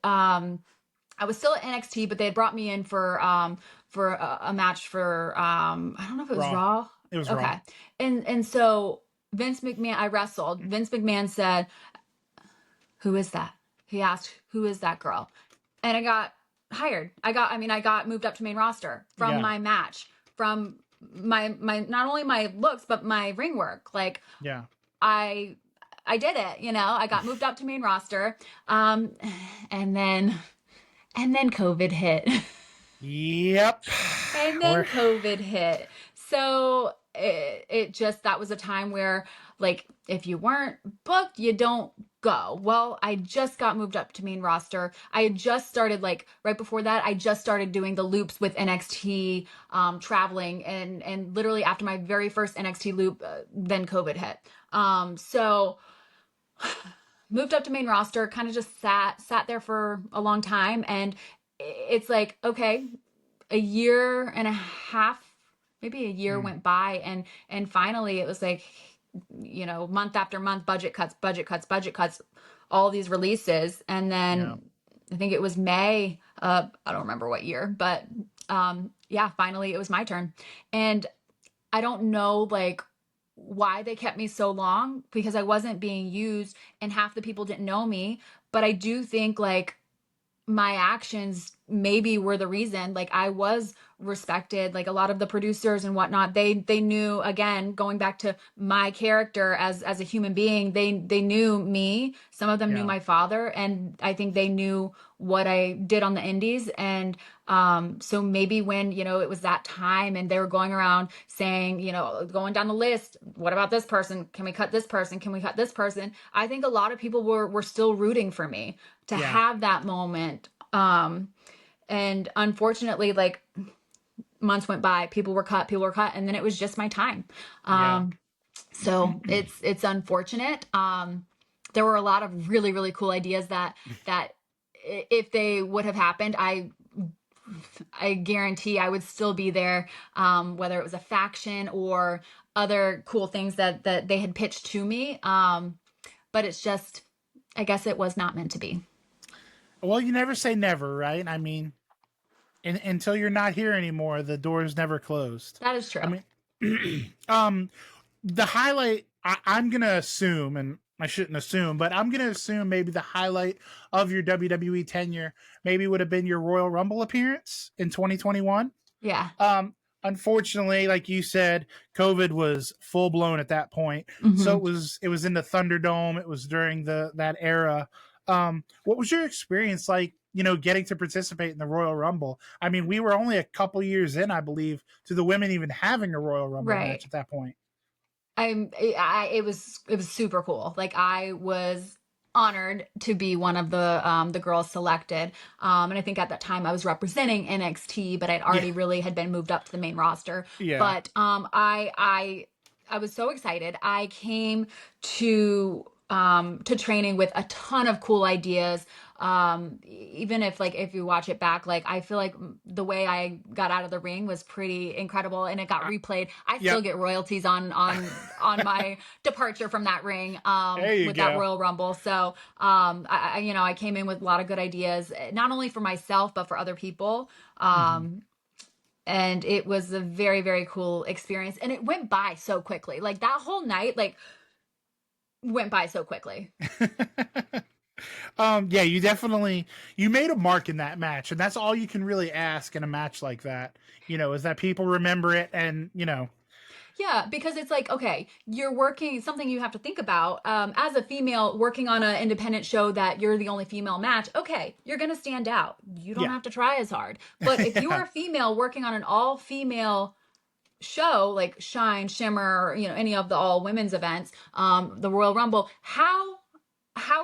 I was still at NXT, but they had brought me in for a match for I don't know if it was Raw. Raw. It was Raw. Okay, and so Vince McMahon, I wrestled. Vince McMahon said, "Who is that?" He asked, "Who is that girl?" And I got hired. I got moved up to main roster from Yeah, my match, from my not only my looks but my ring work. Like yeah. I I did it. I got moved up to main roster. Um, and then COVID hit. Yep. And We're then COVID hit. So it just, that was a time where, like, if you weren't booked, you don't go. Well, I just got moved up to main roster. I had just started, like, right before that, I just started doing the loops with NXT, traveling. And literally after my very first NXT loop, then COVID hit. So moved up to main roster, kind of just sat there for a long time. And it's like, okay, a year and a half, maybe a year mm, went by, and finally it was like, month after month, budget cuts, budget cuts, budget cuts, all these releases. And yeah. then I think it was May, I don't remember what year, but yeah, finally it was my turn. And I don't know like why they kept me so long, because I wasn't being used and half the people didn't know me. But I do think like my actions maybe were the reason. Like I was respected, like a lot of the producers and whatnot, they knew, again, going back to my character as a human being, they knew me. Some of them knew Yeah. my father, and I think they knew what I did on the indies. And so maybe when, it was that time and they were going around saying, going down the list, what about this person? Can we cut this person? Can we cut this person? I think a lot of people were still rooting for me to Yeah. have that moment. And unfortunately, like months went by, people were cut, and then it was just my time. Yeah. So it's unfortunate. There were a lot of really, really cool ideas that if they would have happened, I guarantee I would still be there, whether it was a faction or other cool things that they had pitched to me. But it's just, I guess it was not meant to be. Well, you never say never, right? I mean, until you're not here anymore, the door is never closed. That is I true. mean, the highlight, I'm going to assume, and I shouldn't assume, but I'm going to assume maybe the highlight of your WWE tenure maybe would have been your Royal Rumble appearance in 2021. Yeah. Unfortunately, like you said, COVID was full blown at that point. So Hmm. it was in the Thunderdome. It was during that era. What was your experience like, getting to participate in the Royal Rumble? I mean, we were only a couple years in, I believe, to the women even having a Royal Rumble Right. match at that point. It was super cool. Like I was honored to be one of the girls selected. And I think at that time I was representing NXT, but I'd Yeah. already really had been moved up to the main roster. Yeah. But I was so excited. I came to training with a ton of cool ideas. Even if you watch it back, like I feel like the way I got out of the ring was pretty incredible, and it got replayed. I still Yep. get royalties on my departure from that ring, There you with that go. Royal Rumble. So I came in with a lot of good ideas, not only for myself but for other people. Mhm. And it was a very, very cool experience, and it went by so quickly. Like that whole night, like went by so quickly. Yeah, you made a mark in that match, and that's all you can really ask in a match like that. Is that people remember it, and Yeah, because it's like, okay, you're working, something you have to think about, as a female working on an independent show that you're the only female match. Okay, you're going to stand out. You don't yeah, have to try as hard. But if you're yeah, a female working on an all female show like Shine, Shimmer, any of the all women's events, the Royal Rumble, how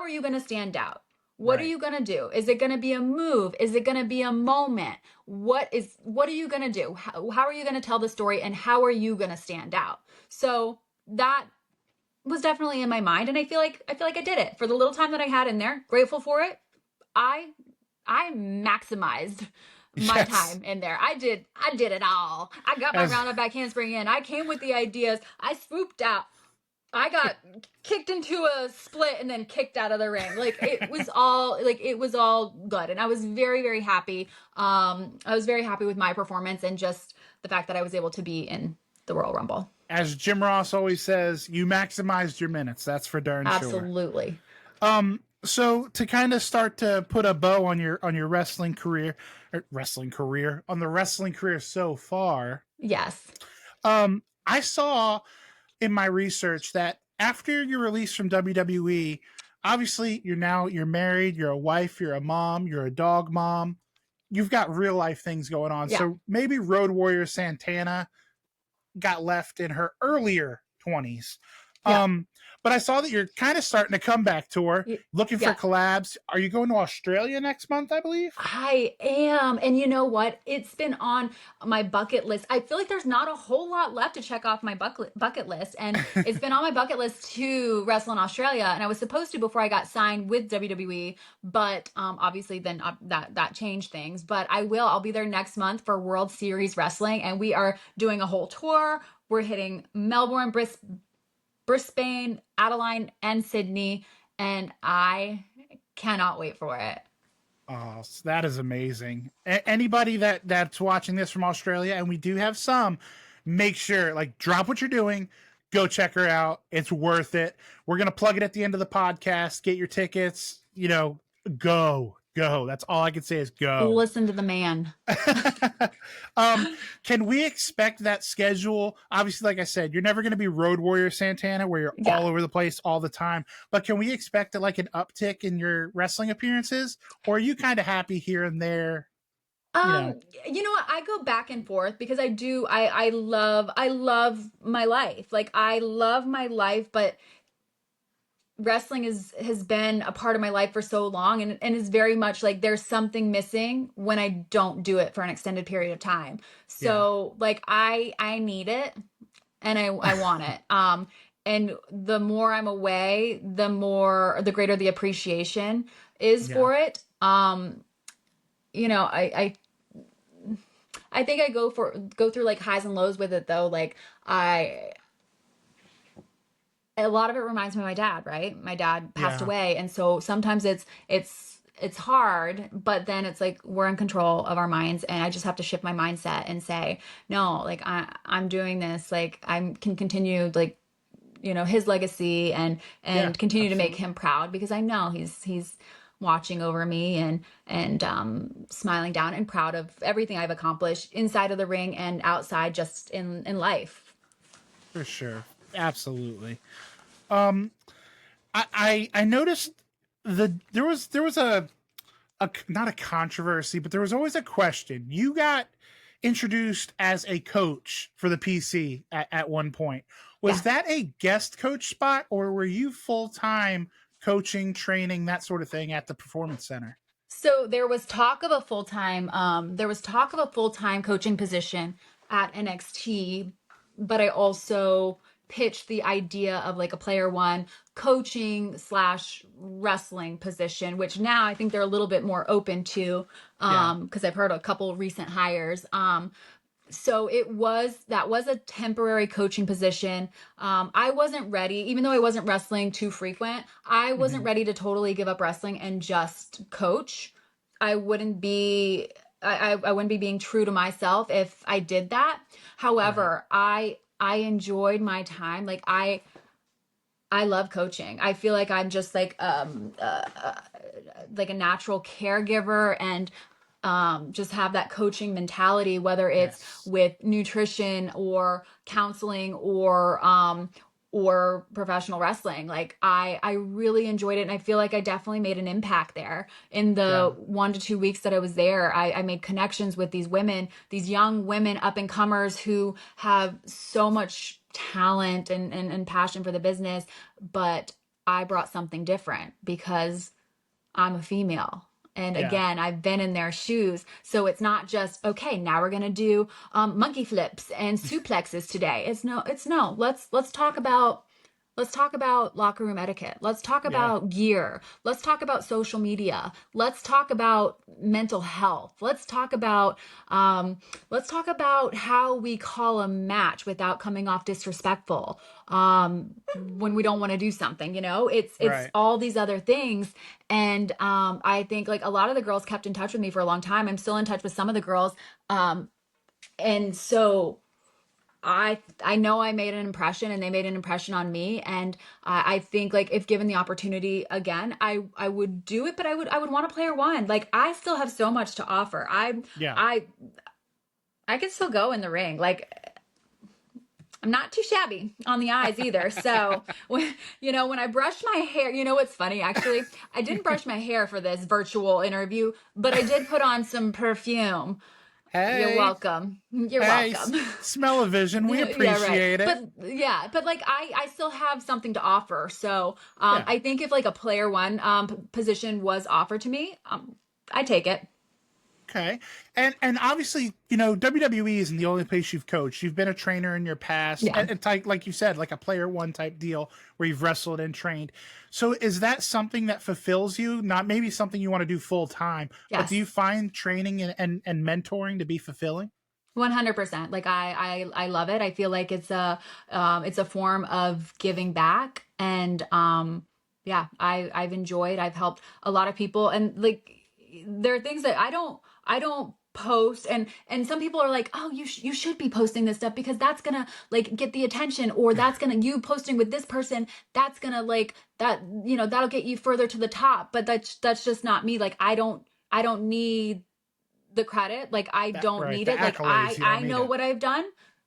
are you going to stand out? What are right, you going to do? Is it going to be a move? Is it going to be a moment? What are you going to do? How are you going to tell the story, and how are you going to stand out? So that was definitely in my mind, and I feel like I did it for the little time that I had in there. Grateful for it. I I maximized my yes. time in there. I did it all. I got my As roundup back handspring in. I came with the ideas. I swooped out. I got kicked into a split and then kicked out of the ring. It was all good, and I was very, very happy. I was very happy with my performance and just the fact that I was able to be in the Royal Rumble. as Jim Ross always says, you maximized your minutes. That's for darn sure. Absolutely. So to kind of start to put a bow on your wrestling career, on the wrestling career so far, Yes. I saw in my research that after your release from WWE, obviously you're married, you're a wife, you're a mom, you're a dog mom, you've got real life things going on. Yeah. So maybe Road Warrior Santana got left in her earlier 20s. Yeah. Um, but I saw that you're kind of starting a comeback tour, looking for Yeah. collabs. Are you going to Australia next month, I believe? I am. And you know what? It's been on my bucket list. I feel like there's not a whole lot left to check off my bucket list. And it's been on my bucket list to wrestle in Australia. And I was supposed to before I got signed with WWE. But obviously, then that changed things. But I will. I'll be there next month for World Series Wrestling. And we are doing a whole tour. We're hitting Melbourne, Brisbane, Adelaide, and Sydney. And I cannot wait for it. Oh, that is amazing. Anybody that's watching this from Australia, and we do have some, make sure, like, drop what you're doing, go check her out. It's worth it. We're gonna plug it at the end of the podcast. Get your tickets. Go. Go. That's all I can say is go. Listen to the man. um, can we expect that schedule? Obviously, like I said, you're never going to be Road Warrior Santana where you're Yeah. all over the place all the time. But can we expect like an uptick in your wrestling appearances, or are you kind of happy here and there? You know, You know what? I go back and forth because I love my life. Like I love my life, but wrestling has been a part of my life for so long, and is very much like there's something missing when I don't do it for an extended period of time. yeah, So like I need it, and I want it. And the more I'm away, the greater the appreciation is yeah, for it. You know, I think I go through like highs and lows with it though. Like I a lot of it reminds me of my dad, right? My dad passed yeah, away, and so sometimes it's hard, but then it's like we're in control of our minds, and I just have to shift my mindset and say, no, like I'm doing this, like I can continue like his legacy yeah, and continue to make absolutely. him proud because I know he's watching over me and smiling down and proud of everything I've accomplished inside of the ring and outside just in life. For sure. Absolutely. Um, I noticed there was a not a controversy, but there was always a question. You got introduced as a coach for the PC at one point. Was Yes. that a guest coach spot, or were you full time coaching, training, that sort of thing at the performance center? So there was talk of a full-time coaching position at NXT, but I also pitched the idea of like a player one coaching slash wrestling position, which now I think they're a little bit more open to, Yeah. because I've heard a couple recent hires. So that was a temporary coaching position. I wasn't ready, even though I wasn't wrestling too frequent, I wasn't Hmm. ready to totally give up wrestling and just coach. I wouldn't be I wouldn't be being true to myself if I did that. Right. However, I enjoyed my time. Like I love coaching. I feel like I'm just like a natural caregiver, and just have that coaching mentality, whether it's Yes. with nutrition or counseling or professional wrestling. Like I really enjoyed it, and I feel like I definitely made an impact there. In Yeah. the 1 to 2 weeks that I was there, I made connections with these women, these young women, up and comers who have so much talent and passion for the business, but I brought something different because I'm a female. And Yeah. again, I've been in their shoes. So it's not just, okay, now we're going to do monkey flips and suplexes today. It's no, let's talk about locker room etiquette. Let's talk Yeah. about gear. Let's talk about social media. Let's talk about mental health. Let's talk about how we call a match without coming off disrespectful when we don't want to do something. It's Right. all these other things. And I think like a lot of the girls kept in touch with me for a long time. I'm still in touch with some of the girls. And so I know I made an impression, and they made an impression on me, and I think like if given the opportunity again, I would do it, but I would want a player one. Like I still have so much to offer. Yeah. I I can still go in the ring. Like I'm not too shabby on the eyes either. So when I brushed my hair, what's funny? Actually, I didn't brush my hair for this virtual interview, but I did put on some perfume. You're Hey. welcome. You're Hey. welcome. Smell of vision. We Yeah, right. appreciate it. But like I still have something to offer. So Yeah. I think if like a player one position was offered to me, I take it. Okay. And obviously, WWE isn't the only place you've coached. You've been a trainer in your past, Yeah. and like you said, like a player one type deal where you've wrestled and trained. So is that something that fulfills you? Not maybe something you want to do full time, but do you Yes. find training and mentoring to be fulfilling? 100%. Like I love it. I feel like it's a form of giving back, and yeah, I've enjoyed. I've helped a lot of people, and like there are things that I don't post, and some people are like, oh, you should be posting this stuff because that's gonna like get the attention, or that's gonna, you posting with this person, that's gonna like that, you know, that'll get you further to the top. But that's just not me. Like I don't need the credit. Like I That don't right, need the it. Like accolades. I You don't I need know it. what I've done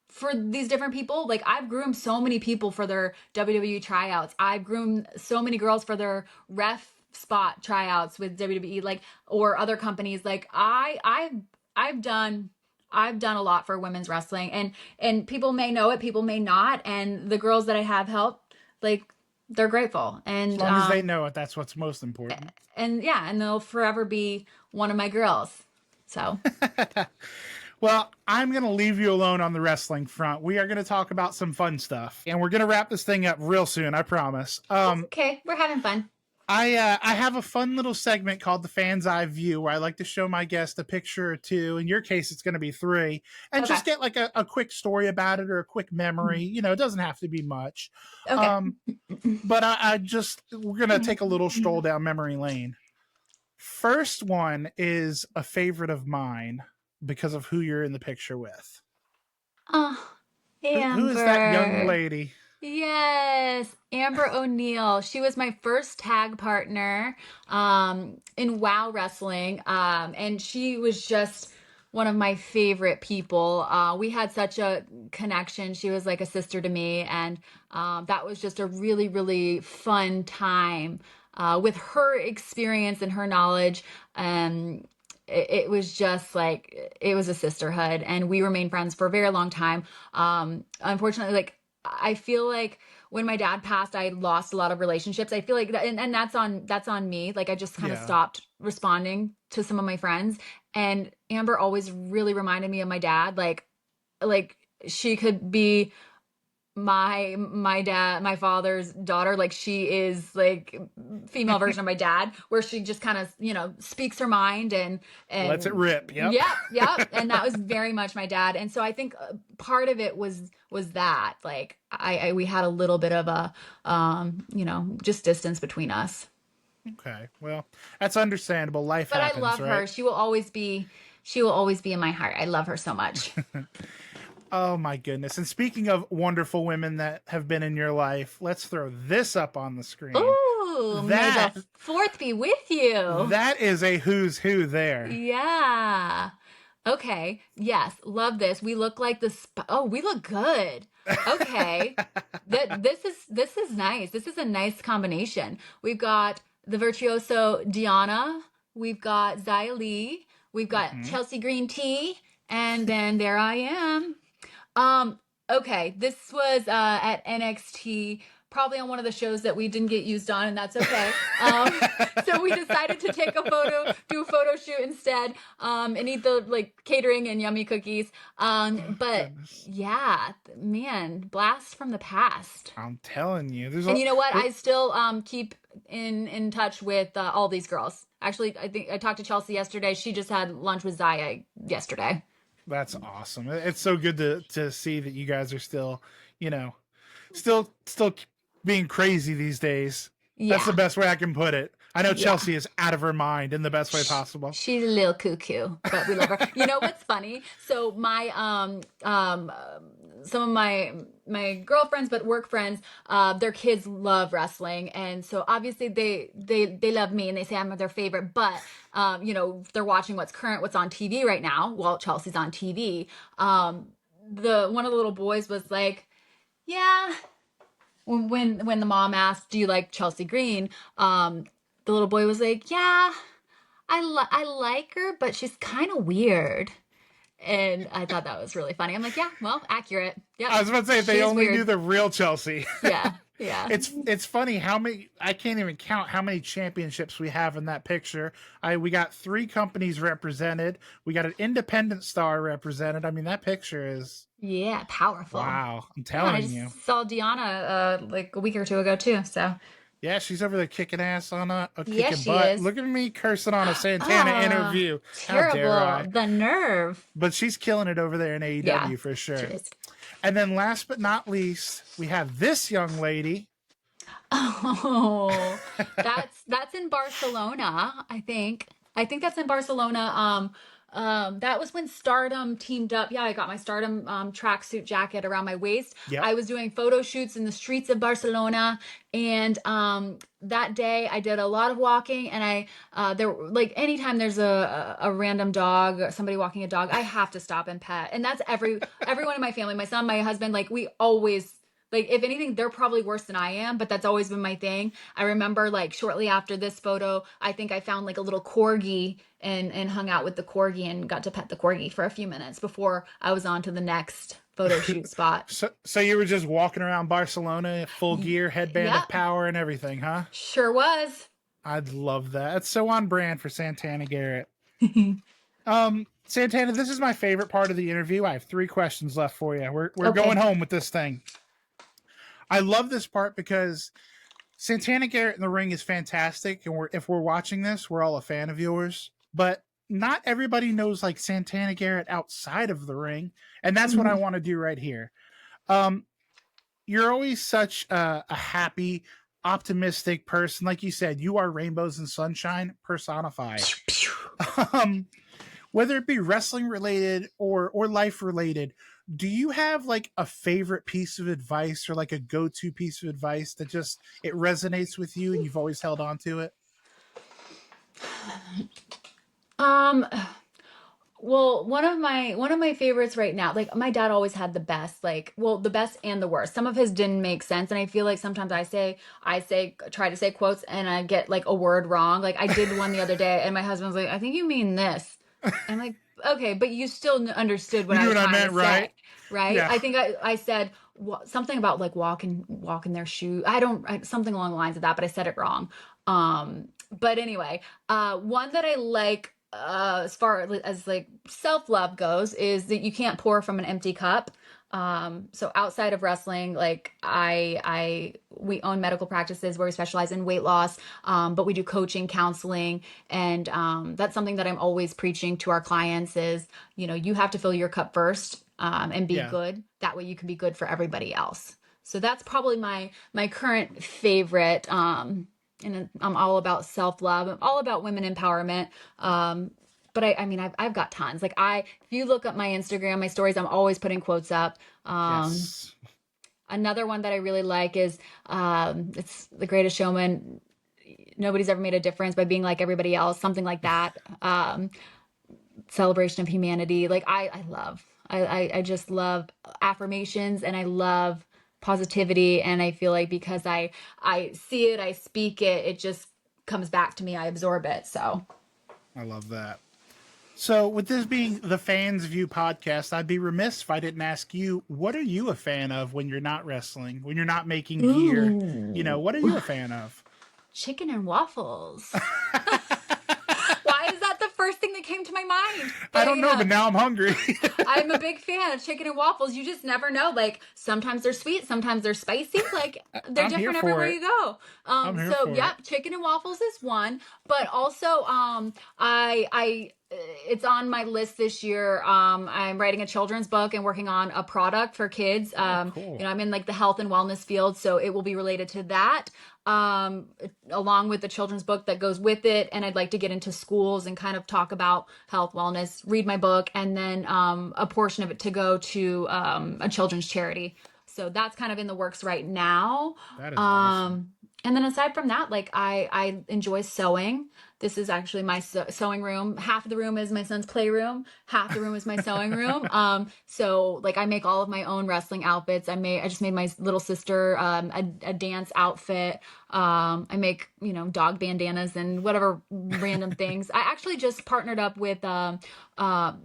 for these different people. Like I've groomed so many people for their WWE tryouts. I've groomed so many girls for their ref spot tryouts with WWE, like, or other companies. Like I've done a lot for women's wrestling, and people may know it, people may not, and the girls that I have helped, like, they're grateful. As long as they know it, that's what's most important. And yeah, and they'll forever be one of my girls. So Well, I'm going to leave you alone on the wrestling front. We are going to talk about some fun stuff, and we're going to wrap this thing up real soon. I promise. that's okay. We're having fun. I have a fun little segment called the Fan's Eye View, where I like to show my guest a picture or two. In your case, it's going to be three, and Okay. just get like a quick story about it or a quick memory. You know, it doesn't have to be much. Okay. Um, but I just we're going to take a little stroll down memory lane. First one is a favorite of mine because of who you're in the picture with. Oh, Who is that young Amber. lady? Yes, Amber O'Neil. She was my first tag partner in WoW Wrestling, and she was just one of my favorite people. We had such a connection. She was like a sister to me, and that was just a really, really fun time with her experience and her knowledge. It was just like it was a sisterhood, and we remained friends for a very long time. Unfortunately, like I feel like when my dad passed, I lost a lot of relationships. I feel like that, and that's on me. Like I just kind of Yeah. stopped responding to some of my friends. And Amber always really reminded me of my dad. Like she could be my father's daughter. Like she is like female version of my dad, where she just kind of, speaks her mind, and Lets it and rip. Yep. yep, and that was very much my dad. And so I think part of it was that, like, I we had a little bit of a just distance between us. Okay. Well, that's understandable. Life But I happens, love right? her. She will always be in my heart. I love her so much. Oh my goodness. And speaking of wonderful women that have been in your life, let's throw this up on the screen. Ooh, may That the fourth be with you. that is a who's who there. Yeah. Okay. Yes. Love this. We look like oh, we look good. Okay. This is nice. This is a nice combination. We've got the virtuoso Diana. We've got Zia Lee. We've got Hmm. Chelsea Green Tea. And then there I am. Um, okay, this was at NXT, probably on one of the shows that we didn't get used on, and that's okay. So we decided to take a photo, do a photo shoot instead, and eat the like catering and yummy cookies. Oh But goodness. yeah, man, blast from the past. I'm telling you. And you know what? I still keep in touch with all these girls. Actually, I think I talked to Chelsea yesterday. She just had lunch with Zaya yesterday. That's awesome. It's so good to see that you guys are still, you know, still being crazy these days. That's the Yeah. best way I can put it. I know Yeah. Chelsea is out of her mind in the best way possible. She's a little cuckoo, but we love her. You know what's funny? So my some of my girlfriends, but work friends, their kids love wrestling, and so obviously they love me, and they say I'm their favorite. But they're watching what's on TV right now. Well, Chelsea's on TV. The one of the little boys was like, yeah. When the mom asked, "Do you like Chelsea Green?" The little boy was like, "Yeah, I like her, but she's kind of weird." And I thought that was really funny. I'm like, "Yeah, well, accurate. Yep, I was about to say if she they is only knew weird." the real Chelsea. Yeah, yeah, It's funny how many I can't even count how many championships we have in that picture. We got 3 companies represented. We got an independent star represented. I mean that picture is yeah, powerful. wow. I'm Yeah, and I telling you. just saw Deanna like a week or two ago too. So Yeah, she's over there kicking ass on a yeah, kicking she butt. is. Look at me cursing on a Santana Ah, interview. How dare terrible. I? The nerve. But she's killing it over there in Yeah, AEW for she sure. is. And then last but not least, we have this young lady. Oh, that's in Barcelona, I think. I think that's in Barcelona. That was when Stardom teamed up. Yeah, I got my Stardom tracksuit jacket around my waist. Yep. I was doing photo shoots in the streets of Barcelona, and that day I did a lot of walking. And there like anytime there's a random dog, somebody walking a dog, I have to stop and pet. And that's everyone in my family, my son, my husband, like we always. Like, if anything, they're probably worse than I am, but that's always been my thing. I remember, like, shortly after this photo, I think I found, like, a little corgi and hung out with the corgi and got to pet the corgi for a few minutes before I was on to the next photo shoot spot. So you were just walking around Barcelona, full Y- gear, headband Yep, of power, and everything, huh? sure was. I'd love that. That's so on brand for Santana Garrett. Santana, this is my favorite part of the interview. I have 3 questions left for you. We're going Okay. home with this thing. I love this part because Santana Garrett in the ring is fantastic, and if we're watching this, we're all a fan of yours. But not everybody knows like Santana Garrett outside of the ring, and that's what I Mhm. want to do right here. Um, you're always such a happy, optimistic person. Like you said, you are rainbows and sunshine personified. Um, whether it be wrestling related or life related, do you have like a favorite piece of advice or like a go-to piece of advice that just it resonates with you and you've always held on to it? Um, well, one of my favorites right now, like my dad always had the best, like, well, the best and the worst. Some of his didn't make sense, and I feel like sometimes try to say quotes and I get like a word wrong. Like I did one the other day, and my husband's like, "I think you mean this." I'm like, "Okay, but you still understood what You I knew was what I trying to meant, right? say, right?" Yeah. I think I said something about like walking their shoe. Something along the lines of that, but I said it wrong. But anyway, one that I like as far as like self-love goes is that you can't pour from an empty cup. So outside of wrestling, like we own medical practices where we specialize in weight loss, but we do coaching, counseling, and that's something that I'm always preaching to our clients is, you have to fill your cup first, and be Yeah. good. That way you can be good for everybody else. So that's probably my current favorite. And I'm all about self love. I'm all about women empowerment. But I mean, I've got tons. Like if you look up my Instagram, my stories, I'm always putting quotes up. Yes. Another one that I really like is, it's The Greatest Showman. Nobody's ever made a difference by being like everybody else. Something like that. Celebration of humanity. Like I love. I just love affirmations, and I love positivity, and I feel like because I see it, I speak it, it just comes back to me. I absorb it. So I love that. So, with this being the Fans View podcast, I'd be remiss if I didn't ask you, what are you a fan of when you're not wrestling, when you're not making gear? ooh, What are you a fan of? chicken and waffles. Why is that the first thing that came to my mind? I But don't know, but now I'm hungry. I'm a big fan of chicken and waffles. You just never know. Like sometimes they're sweet, sometimes they're spicy. Like they're I'm here different for everywhere it. you go. I'm here So for it. yep, chicken and waffles is one. But also, I it's on my list this year. I'm writing a children's book and working on a product for kids. Oh, cool. I'm in like the health and wellness field, so it will be related to that. Um, Along with the children's book that goes with it, and I'd like to get into schools and kind of talk about health, wellness, read my book, and then a portion of it to go to a children's charity. So that's kind of in the works right now. That is awesome. And then aside from that, like I enjoy sewing. This is actually my sewing room. Half of the room is my son's playroom. Half the room is my sewing room. So like I make all of my own wrestling outfits. I just made my little sister a dance outfit. I make dog bandanas and whatever random things. I actually just partnered up with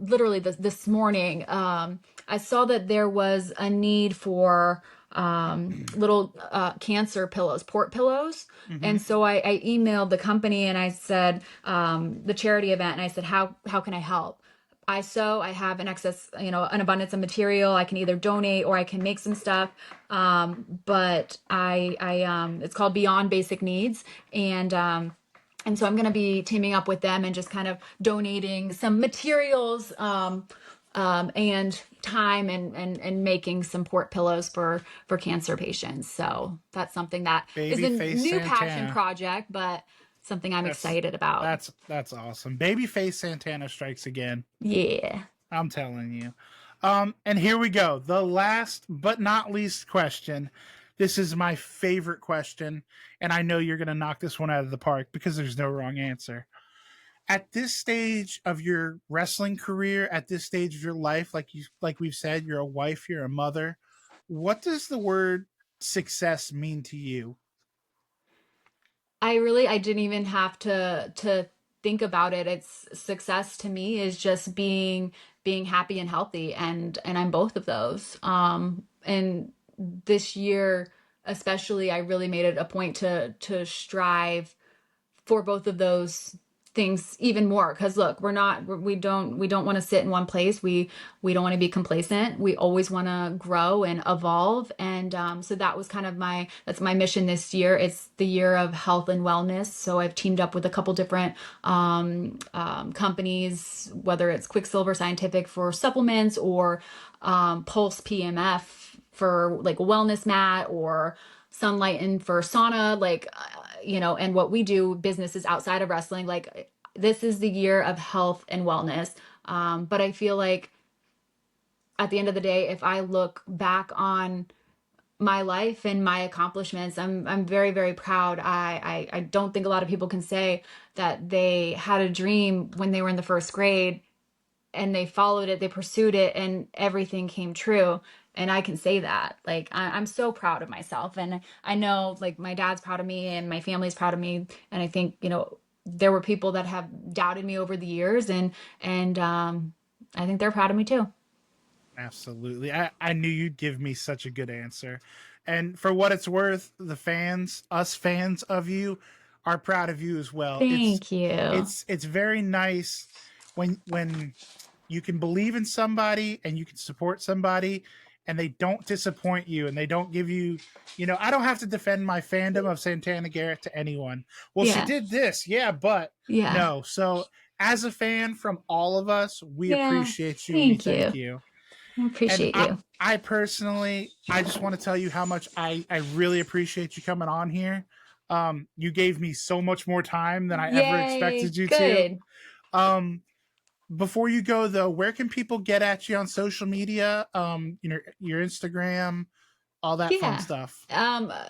literally this morning. I saw that there was a need for little cancer pillows, port pillows. Mm-hmm. And so I emailed the company and I said, the charity event, and I said, how can I help? I have an excess, an abundance of material. I can either donate or I can make some stuff. But it's called Beyond Basic Needs. And so I'm going to be teaming up with them and just kind of donating some materials, and time, and making some port pillows for cancer patients. So that's something that is a Babyface new passion Santana. project, but something I'm That's excited about. that's awesome. Babyface Santana strikes again. Yeah. I'm telling you. And here we go. The last but not least question. This is my favorite question, and I know you're going to knock this one out of the park because there's no wrong answer. At this stage of your wrestling career, at this stage of your life, like we've said, you're a wife, you're a mother. What does the word success mean to you? I didn't even have to think about it. It's success to me is just being happy and healthy, and I'm both of those. And this year especially, I really made it a point to strive for both of those things even more, because look, we don't want to sit in one place. We don't want to be complacent. We always want to grow and evolve. And so that was kind of that's my mission this year. It's the year of health and wellness, so I've teamed up with a couple different companies, whether it's Quicksilver Scientific for supplements, or Pulse PMF for like a wellness mat, or Sunlighten for sauna, like and what we do businesses outside of wrestling. Like, this is the year of health and wellness. But I feel like at the end of the day, if I look back on my life and my accomplishments, I'm very, very proud. I don't think a lot of people can say that they had a dream when they were in the first grade and they followed it, they pursued it, and everything came true. And I can say that. Like, I'm so proud of myself. And I know, like, my dad's proud of me and my family's proud of me. And I think, there were people that have doubted me over the years, and I think they're proud of me too. Absolutely. I knew you'd give me such a good answer. And for what it's worth, the fans, us fans of you, are proud of you as well. Thank you. It's very nice when you can believe in somebody and you can support somebody and they don't disappoint you and they don't give you, I don't have to defend my fandom of Santana Garrett to anyone. Well, she Yeah. did this. Yeah, but Yeah. no. So as a fan from all of us, we Yeah. appreciate you and we Thank thank you. you. I And appreciate you. I personally, I just want to tell you how much I really appreciate you coming on here. You gave me so much more time than I ever Yay. expected you to. Good. Um, before you go though, where can people get at you on social media? Your Instagram, all that fun Yeah. stuff.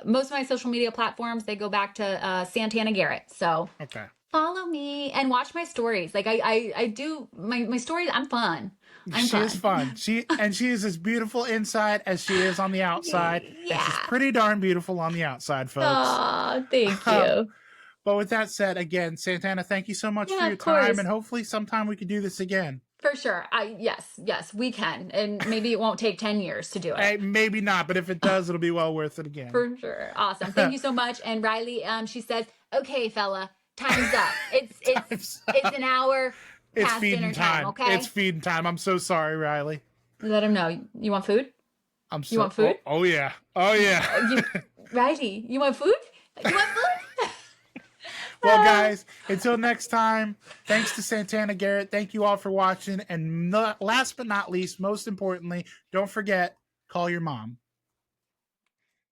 Most of my social media platforms, they go back to Santana Garrett. So Okay. follow me and watch my stories. Like, I do my stories. I'm fun. I'm She is fun. fun. She is as beautiful inside as she is on the outside, and she's Yeah. pretty darn beautiful on the outside, folks. Oh, thank Um, you. But with that said, again, Santana, thank you so much for Yeah, your of time, course. and hopefully sometime we could do this again. For sure. Yes, we can. And maybe it won't take 10 years to do it. Hey, maybe not, but if it does, it'll be well worth it again. For sure. Awesome. Thank you so much. And Riley, she says, "Okay, fella, time's up. Time's It's up. an hour It's past feeding dinner time, time. It's okay?" feeding time. I'm so sorry, Riley. Let him know. You want food? I'm You so. want food? Oh yeah. Oh yeah. You Riley, you want food? You want food? Well, guys, until next time, thanks to Santana Garrett. Thank you all for watching. And last but not least, most importantly, don't forget, call your mom.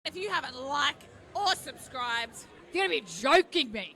If you haven't liked or subscribed, you're going to be joking me.